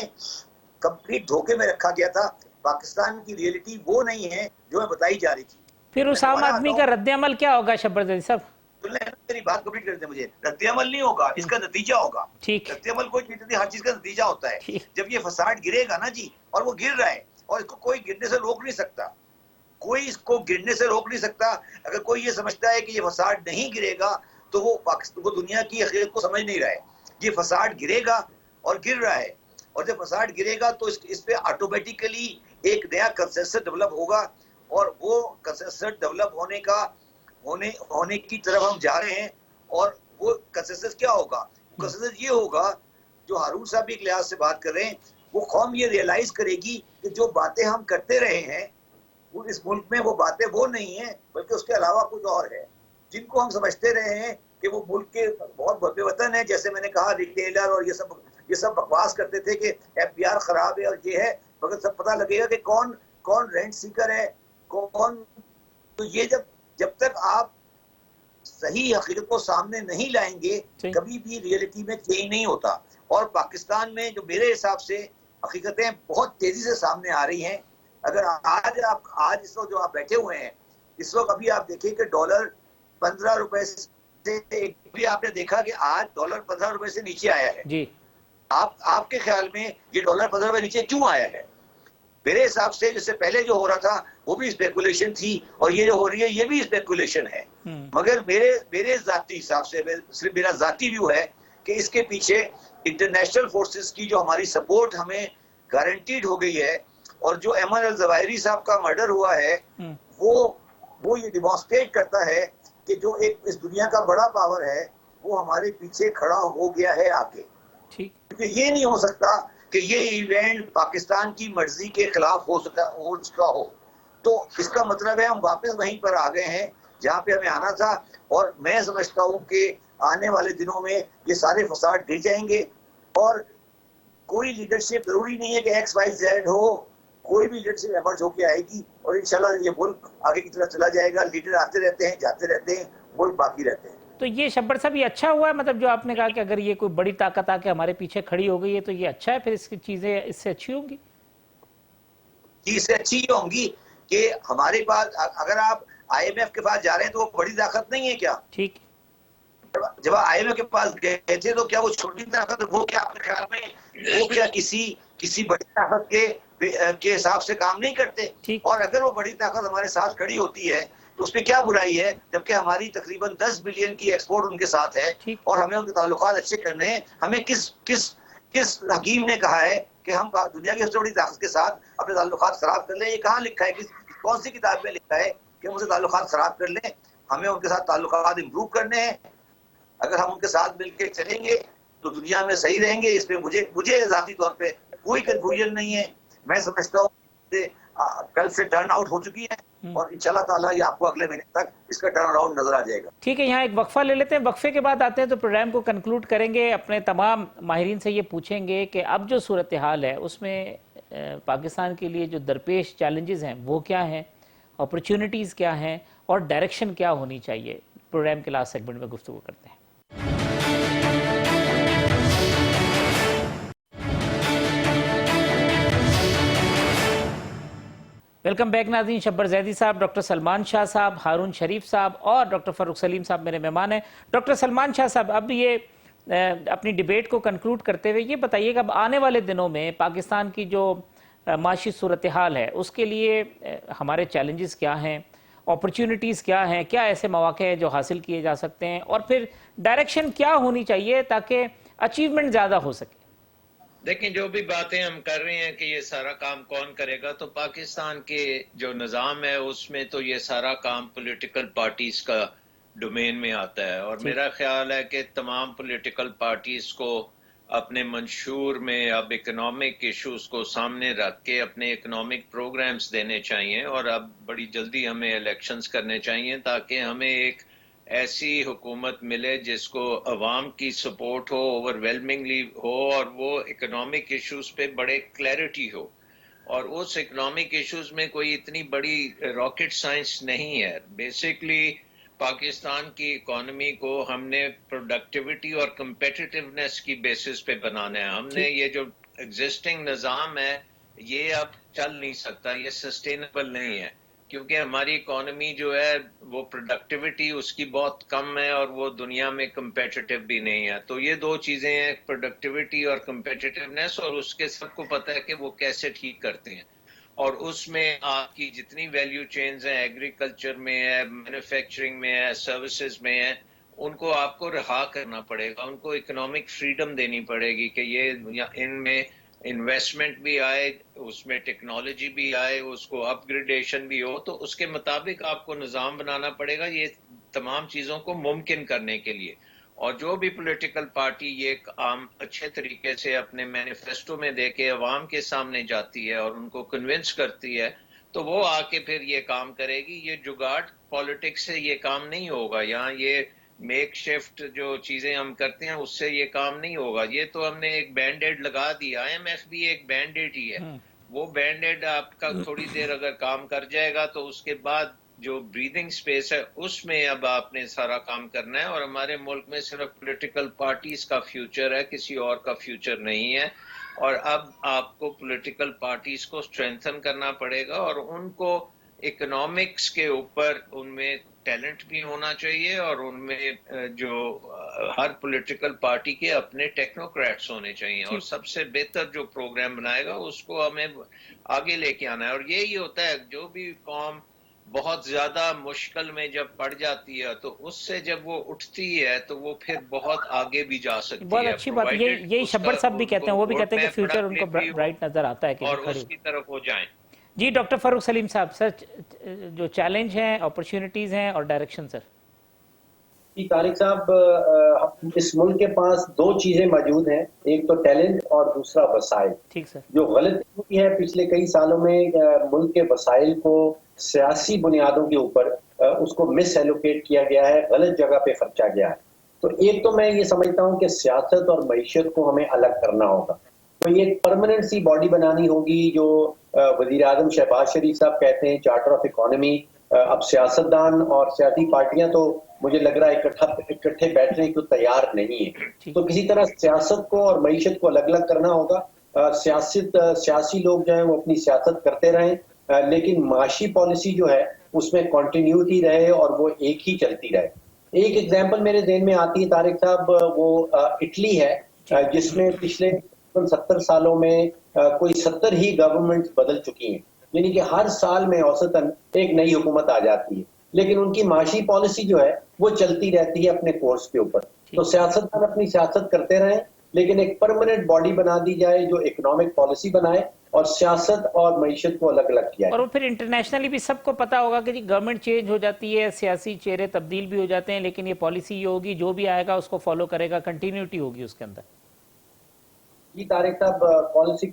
کمپلیٹ دھوکے میں رکھا گیا تھا. پاکستان کی ریئلٹی وہ نہیں ہے جو ہمیں بتائی جا رہی تھی. پھر اس عام آدمی کا رد عمل کیا ہوگا شبر زیدی صاحب؟ میری بات کمپلیٹ کر دیں مجھے. رد عمل نہیں ہوگا، اس کا نتیجہ ہوگا. رد عمل کوئی چیز نہیں، ہر چیز کا نتیجہ ہوتا ہے. جب یہ فساد گرے گا نا جی، اور وہ گر رہا ہے اور اس کو کوئی گرنے سے روک نہیں سکتا، کوئی اس کو گرنے سے روک نہیں سکتا. اگر کوئی یہ سمجھتا ہے کہ یہ فساد نہیں گرے گا تو وہ دنیا کی حقیقت کو سمجھ نہیں رہا ہے. یہ فساد گرے گا اور گر رہا ہے. اور جب فساد گرے گا تو اس پہ آٹومیٹیکلی ایک نیا کنسنسس ڈیولپ ہوگا، اور وہ کنسنسس ڈیولپ ہونے کی طرف ہم جا رہے ہیں. اور وہ کنسنسس کیا ہوگا؟ کنسنسس یہ ہوگا جو ہارون صاحب بھی ایک لحاظ سے بات کر رہے ہیں، وہ قوم یہ ریئلائز کرے گی کہ جو باتیں ہم کرتے رہے ہیں وہ اس ملک میں وہ باتیں وہ نہیں ہیں، بلکہ اس کے علاوہ کچھ اور ہے، جن کو ہم سمجھتے رہے ہیں کہ وہ ملک کے بہت بڑے وطن ہیں. جیسے میں نے کہا ریٹیلر اور یہ سب بکواس کرتے تھے کہ ایف بی آر خراب ہے اور یہ ہے، مگر سب پتہ لگے گا کہ کون رینٹ سیکر ہے، کون. تو یہ جب تک آپ صحیح حقیقت کو سامنے نہیں لائیں گے کبھی بھی ریئلٹی میں چینج نہیں ہوتا. اور پاکستان میں جو میرے حساب سے حقیقتیں بہت تیزی سے سامنے آ رہی ہیں. اگر آج اس وقت جو آپ بیٹھے ہوئے ہیں، اس وقت ابھی آپ دیکھیں کہ ڈالر 15 روپے سے بھی آپ نے دیکھا کہ آج ڈالر 15 روپے سے نیچے آیا ہے جی. آپ کے خیال میں یہ ڈالر 15 روپے نیچے کیوں آیا ہے؟ میرے حساب سے جس سے پہلے جو ہو رہا تھا وہ بھی اسپیکولیشن تھی، اور یہ جو ہو رہی ہے یہ بھی اسپیکولیشن ہے. مگر میرے ذاتی حساب سے صرف میرا ذاتی ویو ہے کہ اس کے پیچھے انٹرنیشنل فورسز کی جو ہماری سپورٹ ہمیں گارنٹیڈ ہو گئی ہے، اور جو ایمن الظواہری صاحب کا مرڈر ہوا ہے وہ یہ ڈیمانسٹریٹ کرتا ہے کہ جو ایک اس دنیا کا بڑا پاور ہے وہ ہمارے پیچھے کھڑا ہو گیا ہے آگے. کیونکہ یہ نہیں ہو سکتا کہ یہ ایونٹ پاکستان کی مرضی کے خلاف ہو سکا ہو. تو اس کا مطلب ہے ہم واپس وہیں پر آ گئے ہیں جہاں پہ ہمیں آنا تھا. اور میں سمجھتا ہوں کہ آنے والے دنوں میں یہ سارے فساد گر جائیں گے، اور کوئی لیڈرشپ ضروری نہیں ہے کہ ایکس وائی زیڈ ہو، کوئی بھی لیڈرشپ ایمرج ہو کے آئے گی، اور انشاءاللہ یہ ملک آگے کی طرف چلا جائے گا. لیڈر آتے رہتے ہیں، جاتے رہتے ہیں، ملک باقی رہتے ہیں. تو یہ شبر صاحب یہ اچھا ہوا ہے، مطلب جو آپ نے کہا کہ اگر یہ کوئی بڑی طاقت آ کے ہمارے پیچھے کھڑی ہو گئی ہے تو یہ اچھا ہے، پھر اس کی چیزیں اس سے اچھی ہوں گی؟ جی اس سے اچھی یہ ہوں گی کہ ہمارے پاس اگر آپ آئی ایم ایف کے پاس جا رہے ہیں تو وہ بڑی طاقت نہیں ہے کیا؟ ٹھیک. جب آئی ایم ایف کے پاس گئے تھے تو کیا وہ چھوٹی طاقت، وہ کیا آپ کے خیال میں وہ کیا کسی بڑی طاقت کے حساب سے کام نہیں کرتے؟ اور اگر وہ بڑی طاقت ہمارے ساتھ کھڑی ہوتی ہے تو اس میں کیا برائی ہے، جبکہ ہماری تقریباً 10 بلین کی ایکسپورٹ ان کے ساتھ ہے اور ہمیں ان کے تعلقات اچھے کرنے ہیں. ہمیں کس حکیم نے کہا ہے کہ ہم دنیا کی سب سے بڑی طاقت کے ساتھ اپنے تعلقات خراب کر لیں؟ یہ کہاں لکھا ہے؟ کون سی کتاب میں لکھا ہے کہ ہم ان سے تعلقات خراب کر لیں؟ ہمیں ان کے ساتھ تعلقات امپروو کرنے ہیں. اگر ہم ان کے ساتھ مل کے چلیں گے تو دنیا میں صحیح رہیں گے. اس میں مجھے ذاتی طور پہ کوئی کنفیوژن نہیں ہے. میں سمجھتا ہوں کہ کل سے ٹرن آؤٹ ہو چکی ہے اور انشاءاللہ تعالیٰ یہ آپ کو اگلے مہینے تک اس کا ٹرن اراؤنڈ نظر آ جائے گا. ٹھیک ہے، یہاں ایک وقفہ لے لیتے ہیں، وقفے کے بعد آتے ہیں تو پروگرام کو کنکلوڈ کریں گے. اپنے تمام ماہرین سے یہ پوچھیں گے کہ اب جو صورتحال ہے اس میں پاکستان کے لیے جو درپیش چیلنجز ہیں وہ کیا ہیں، اپرچونٹیز کیا ہیں، اور ڈائریکشن کیا ہونی چاہیے. پروگرام کے لاسٹ سیگمنٹ میں گفتگو کرتے ہیں. ویلکم بیک ناظرین. شبر زیدی صاحب، ڈاکٹر سلمان شاہ صاحب، ہارون شریف صاحب اور ڈاکٹر فاروق سلیم صاحب میرے مہمان ہیں. ڈاکٹر سلمان شاہ صاحب، اب یہ اپنی ڈیبیٹ کو کنکلوڈ کرتے ہوئے یہ بتائیے کہ اب آنے والے دنوں میں پاکستان کی جو معاشی صورتحال ہے اس کے لیے ہمارے چیلنجز کیا ہیں، اپرچونٹیز کیا ہیں، کیا ایسے مواقع ہیں جو حاصل کیے جا سکتے ہیں، اور پھر ڈائریکشن کیا ہونی چاہیے تاکہ اچیومنٹ زیادہ ہو سکے؟ دیکھیں جو بھی باتیں ہم کر رہے ہیں کہ یہ سارا کام کون کرے گا، تو پاکستان کے جو نظام ہے اس میں تو یہ سارا کام پولیٹیکل پارٹیز کا ڈومین میں آتا ہے. اور میرا خیال ہے کہ تمام پولیٹیکل پارٹیز کو اپنے منشور میں اب اکنامک ایشوز کو سامنے رکھ کے اپنے اکنامک پروگرامز دینے چاہیے. اور اب بڑی جلدی ہمیں الیکشنز کرنے چاہیے تاکہ ہمیں ایک ایسی حکومت ملے جس کو عوام کی سپورٹ ہو، اوور ویلمنگلی ہو، اور وہ اکنامک ایشوز پہ بڑے کلیئرٹی ہو. اور اس اکنامک ایشوز میں کوئی اتنی بڑی راکٹ سائنس نہیں ہے. بیسکلی پاکستان کی اکانومی کو ہم نے پروڈکٹیوٹی اور کمپیٹیٹیونیس کی بیسس پہ بنانا ہے. ہم نے یہ جو ایگزسٹنگ نظام ہے یہ اب چل نہیں سکتا، یہ سسٹینیبل نہیں ہے، کیونکہ ہماری اکانومی جو ہے وہ پروڈکٹیوٹی اس کی بہت کم ہے اور وہ دنیا میں کمپیٹیٹیو بھی نہیں ہے. تو یہ دو چیزیں ہیں، پروڈکٹیوٹی اور کمپیٹیٹیونیس، اور اس کے سب کو پتہ ہے کہ وہ کیسے ٹھیک کرتے ہیں. اور اس میں آپ کی جتنی ویلیو چینز ہیں، ایگریکلچر میں ہے، مینوفیکچرنگ میں ہے، سروسز میں ہے، ان کو آپ کو رہا کرنا پڑے گا. ان کو اکنامک فریڈم دینی پڑے گی کہ یہ ان میں انویسٹمنٹ بھی آئے, اس میں ٹیکنالوجی بھی آئے, اس کو اپ گریڈیشن بھی ہو, تو اس کے مطابق آپ کو نظام بنانا پڑے گا یہ تمام چیزوں کو ممکن کرنے کے لیے. اور جو بھی پولیٹیکل پارٹی یہ عام اچھے طریقے سے اپنے مینیفیسٹو میں دے کے عوام کے سامنے جاتی ہے اور ان کو کنونس کرتی ہے, تو وہ آ کے پھر یہ کام کرے گی. یہ جگاڑ پالیٹکس سے یہ کام نہیں ہوگا. یہاں یہ میک شفٹ جو چیزیں ہم کرتے ہیں اس سے یہ کام نہیں ہوگا. یہ تو ہم نے ایک بینڈ ایڈ لگا دیا, آئی ایم ایف بھی ایک بینڈ ایڈ ہی ہے. وہ بینڈ ایڈ آپ کا تھوڑی دیر اگر کام کر جائے گا تو اس کے بعد جو بریدنگ سپیس ہے اس میں اب آپ نے سارا کام کرنا ہے. اور ہمارے ملک میں صرف پولیٹیکل پارٹیز کا فیوچر ہے, کسی اور کا فیوچر نہیں ہے. اور اب آپ کو پولیٹیکل پارٹیز کو اسٹرینتھن کرنا پڑے گا, اور ان کو اکنامکس کے اوپر ان میں ٹیلنٹ بھی ہونا چاہیے, اور ان میں جو ہر پولیٹیکل پارٹی کے اپنے ٹیکنوکریٹس ہونے چاہیے. اور سب سے بہتر جو پروگرام بنائے گا اس کو ہمیں آگے لے کے آنا ہے. اور یہی ہوتا ہے, جو بھی قوم بہت زیادہ مشکل میں جب پڑ جاتی ہے تو اس سے جب وہ اٹھتی ہے تو وہ پھر بہت آگے بھی جا سکتی ہے. بہت اچھی بات, یہی شبر صاحب بھی کہتے ہیں, وہ بھی کہتے ہیں کہ فیوچر ان کو برائٹ نظر آتا ہے کہ اور اس کی طرف ہو جائیں. جی ڈاکٹر فاروق سلیم صاحب, سر جو چیلنج ہیں, اپرچونٹیز ہیں اور ڈائریکشن سر. جی طارق صاحب, اس ملک کے پاس دو چیزیں موجود ہیں, ایک تو ٹیلنٹ اور دوسرا وسائل. ٹھیک سر. جو غلطی ہوئی ہے پچھلے کئی سالوں میں, ملک کے وسائل کو سیاسی بنیادوں کے اوپر اس کو مس ایلوکیٹ کیا گیا ہے, غلط جگہ پہ خرچا گیا ہے. تو ایک تو میں یہ سمجھتا ہوں کہ سیاست اور معیشت کو ہمیں الگ کرنا ہوگا. تو یہ ایک پرماننٹ سی باڈی بنانی ہوگی, جو وزیر اعظم شہباز شریف صاحب کہتے ہیں چارٹر آف اکانومی. اب سیاستدان اور سیاسی پارٹیاں تو مجھے لگ رہا ہے اکٹھے بیٹھنے کو تیار نہیں ہے. تو کسی طرح سیاست کو اور معیشت کو الگ الگ کرنا ہوگا. سیاسی لوگ جو ہیں وہ اپنی سیاست کرتے رہیں, لیکن معاشی پالیسی جو ہے اس میں کنٹینیوٹی رہے اور وہ ایک ہی چلتی رہے. ایک ایگزامپل میرے ذہن میں آتی ہے طارق صاحب, وہ اٹلی ہے, جس میں پچھلے 70 سالوں میں کوئی 70 ہی گورنمنٹ بدل چکی ہیں. یعنی کہ ہر سال میں اوسطاً ایک نئی حکومت آ جاتی ہے, لیکن ان کی معاشی پالیسی جو ہے وہ چلتی رہتی ہے اپنے کورس کے اوپر. تو سیاستدان اپنی سیاست کرتے رہیں, لیکن ایک پرماننٹ باڈی بنا دی جائے جو اکنامک پالیسی بنائے اور سیاست اور معیشت کو الگ الگ کیا ہے. اور وہ پھر انٹرنیشنلی بھی سب کو پتا ہوگا کہ جی گورنمنٹ چینج ہو جاتی ہے, سیاسی چہرے تبدیل بھی ہو جاتے ہیں, لیکن یہ پالیسی یہ ہوگی, جو بھی آئے گا اس کو فالو کرے گا, کنٹینیوٹی ہوگی اس کے اندر. جی طارق صاحب, پالیسی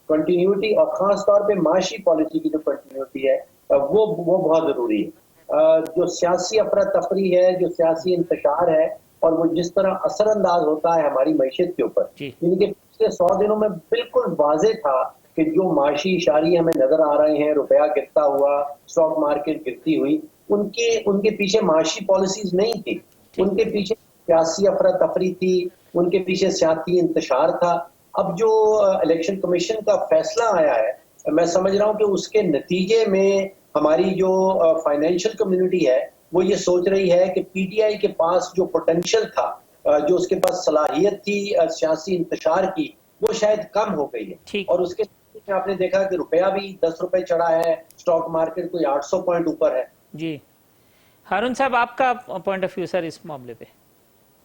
کنٹینیوٹی اور خاص طور پہ معاشی پالیسی کی جو کنٹینیوٹی ہے وہ بہت ضروری ہے. جو سیاسی افراتفری ہے, جو سیاسی انتشار ہے, اور وہ جس طرح اثر انداز ہوتا ہے ہماری معیشت کے اوپر, یعنی کہ پچھلے 100 دنوں میں بالکل واضح تھا کہ جو معاشی اشاریے ہمیں نظر آ رہے ہیں, روپیہ گرتا ہوا, اسٹاک مارکیٹ گرتی ہوئی, ان کے پیچھے معاشی پالیسیز نہیں تھی, ان کے پیچھے سیاسی افراتفری تھی, ان کے پیچھے سیاسی انتشار تھا. اب جو الیکشن کمیشن کا فیصلہ آیا ہے, میں سمجھ رہا ہوں کہ اس کے نتیجے میں ہماری جو فائنینشیل کمیونٹی ہے وہ یہ سوچ رہی ہے کہ پی ٹی آئی کے پاس جو پوٹینشیل تھا, جو اس کے پاس صلاحیت تھی سیاسی انتشار کی, وہ شاید کم ہو گئی ہے. اور اس کے میں آپ نے دیکھا کہ روپیہ بھی 10 روپے چڑھا ہے, اسٹاک مارکیٹ کوئی 800 پوائنٹ اوپر ہے. جی ہارون صاحب, آپ کا پوائنٹ آف ویو سر اس معاملے پہ.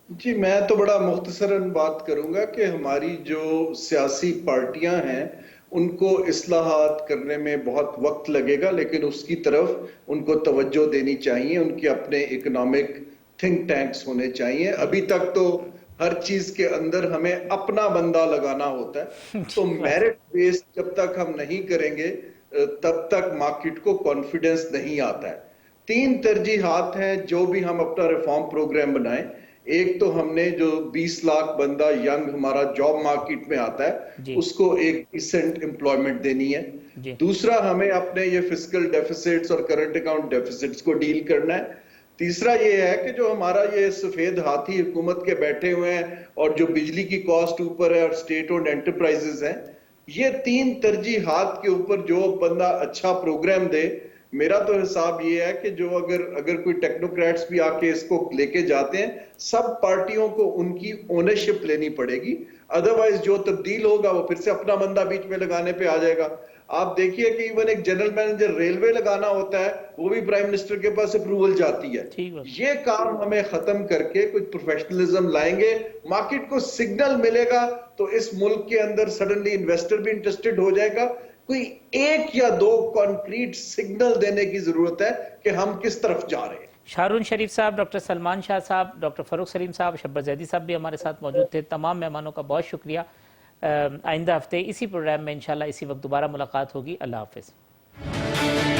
جی میں تو بڑا مختصراً بات کروں گا کہ ہماری جو سیاسی پارٹیاں ہیں ان کو اصلاحات کرنے میں بہت وقت لگے گا, لیکن اس کی طرف ان کو توجہ دینی چاہیے. ان کے اپنے اکنامک تھنک ٹینکس ہونے چاہیے. ابھی تک تو ہر چیز کے اندر ہمیں اپنا بندہ لگانا ہوتا ہے, تو میرٹ بیس جب تک ہم نہیں کریں گے تب تک مارکیٹ کو کانفیڈنس نہیں آتا ہے. 3 ترجیحات ہیں جو بھی ہم اپنا ریفارم پروگرام بنائیں. ایک تو ہم نے جو 20 لاکھ بندہ ینگ ہمارا جاب مارکیٹ میں آتا ہے اس کو ایک ڈیسنٹ امپلائمنٹ دینی ہے. دوسرا ہمیں اپنے یہ فسکل ڈیفیسٹس اور کرنٹ اکاؤنٹ ڈیفیسٹس کو ڈیل کرنا ہے. تیسرا یہ ہے کہ جو ہمارا یہ سفید ہاتھی حکومت کے بیٹھے ہوئے ہیں اور جو بجلی کی کاسٹ اوپر ہے اور اسٹیٹ اونڈ انٹرپرائزز ہیں, یہ 3 ترجیحات کے اوپر جو بندہ اچھا پروگرام دے, میرا تو حساب یہ ہے کہ جو اگر کوئی ٹیکنوکریٹس بھی آ کے اس کو لے کے جاتے ہیں, سب پارٹیوں کو ان کی اونرشپ لینی پڑے گی. ادروائز جو تبدیل ہوگا وہ پھر سے اپنا بندہ بیچ میں لگانے پہ آ جائے گا. آپ دیکھیے کہ ایون ایک جنرل مینیجر ریلوے لگانا ہوتا ہے وہ بھی پرائم منسٹر کے پاس اپروول جاتی ہے. یہ کام ہمیں ختم کر کے کچھ پروفیشنلزم لائیں گے, مارکیٹ کو سگنل ملے گا تو اس ملک کے اندر سڈنلی انویسٹر بھی انٹرسٹڈ ہو جائے گا. کوئی ایک یا دو کانکریٹ سگنل دینے کی ضرورت ہے کہ ہم کس طرف جا رہے ہیں. شارون شریف صاحب, ڈاکٹر سلمان شاہ صاحب, ڈاکٹر فاروق سلیم صاحب, شبر زیدی صاحب بھی ہمارے ساتھ موجود تھے. تمام مہمانوں کا بہت شکریہ. آئندہ ہفتے اسی پروگرام میں انشاءاللہ اسی وقت دوبارہ ملاقات ہوگی. اللہ حافظ.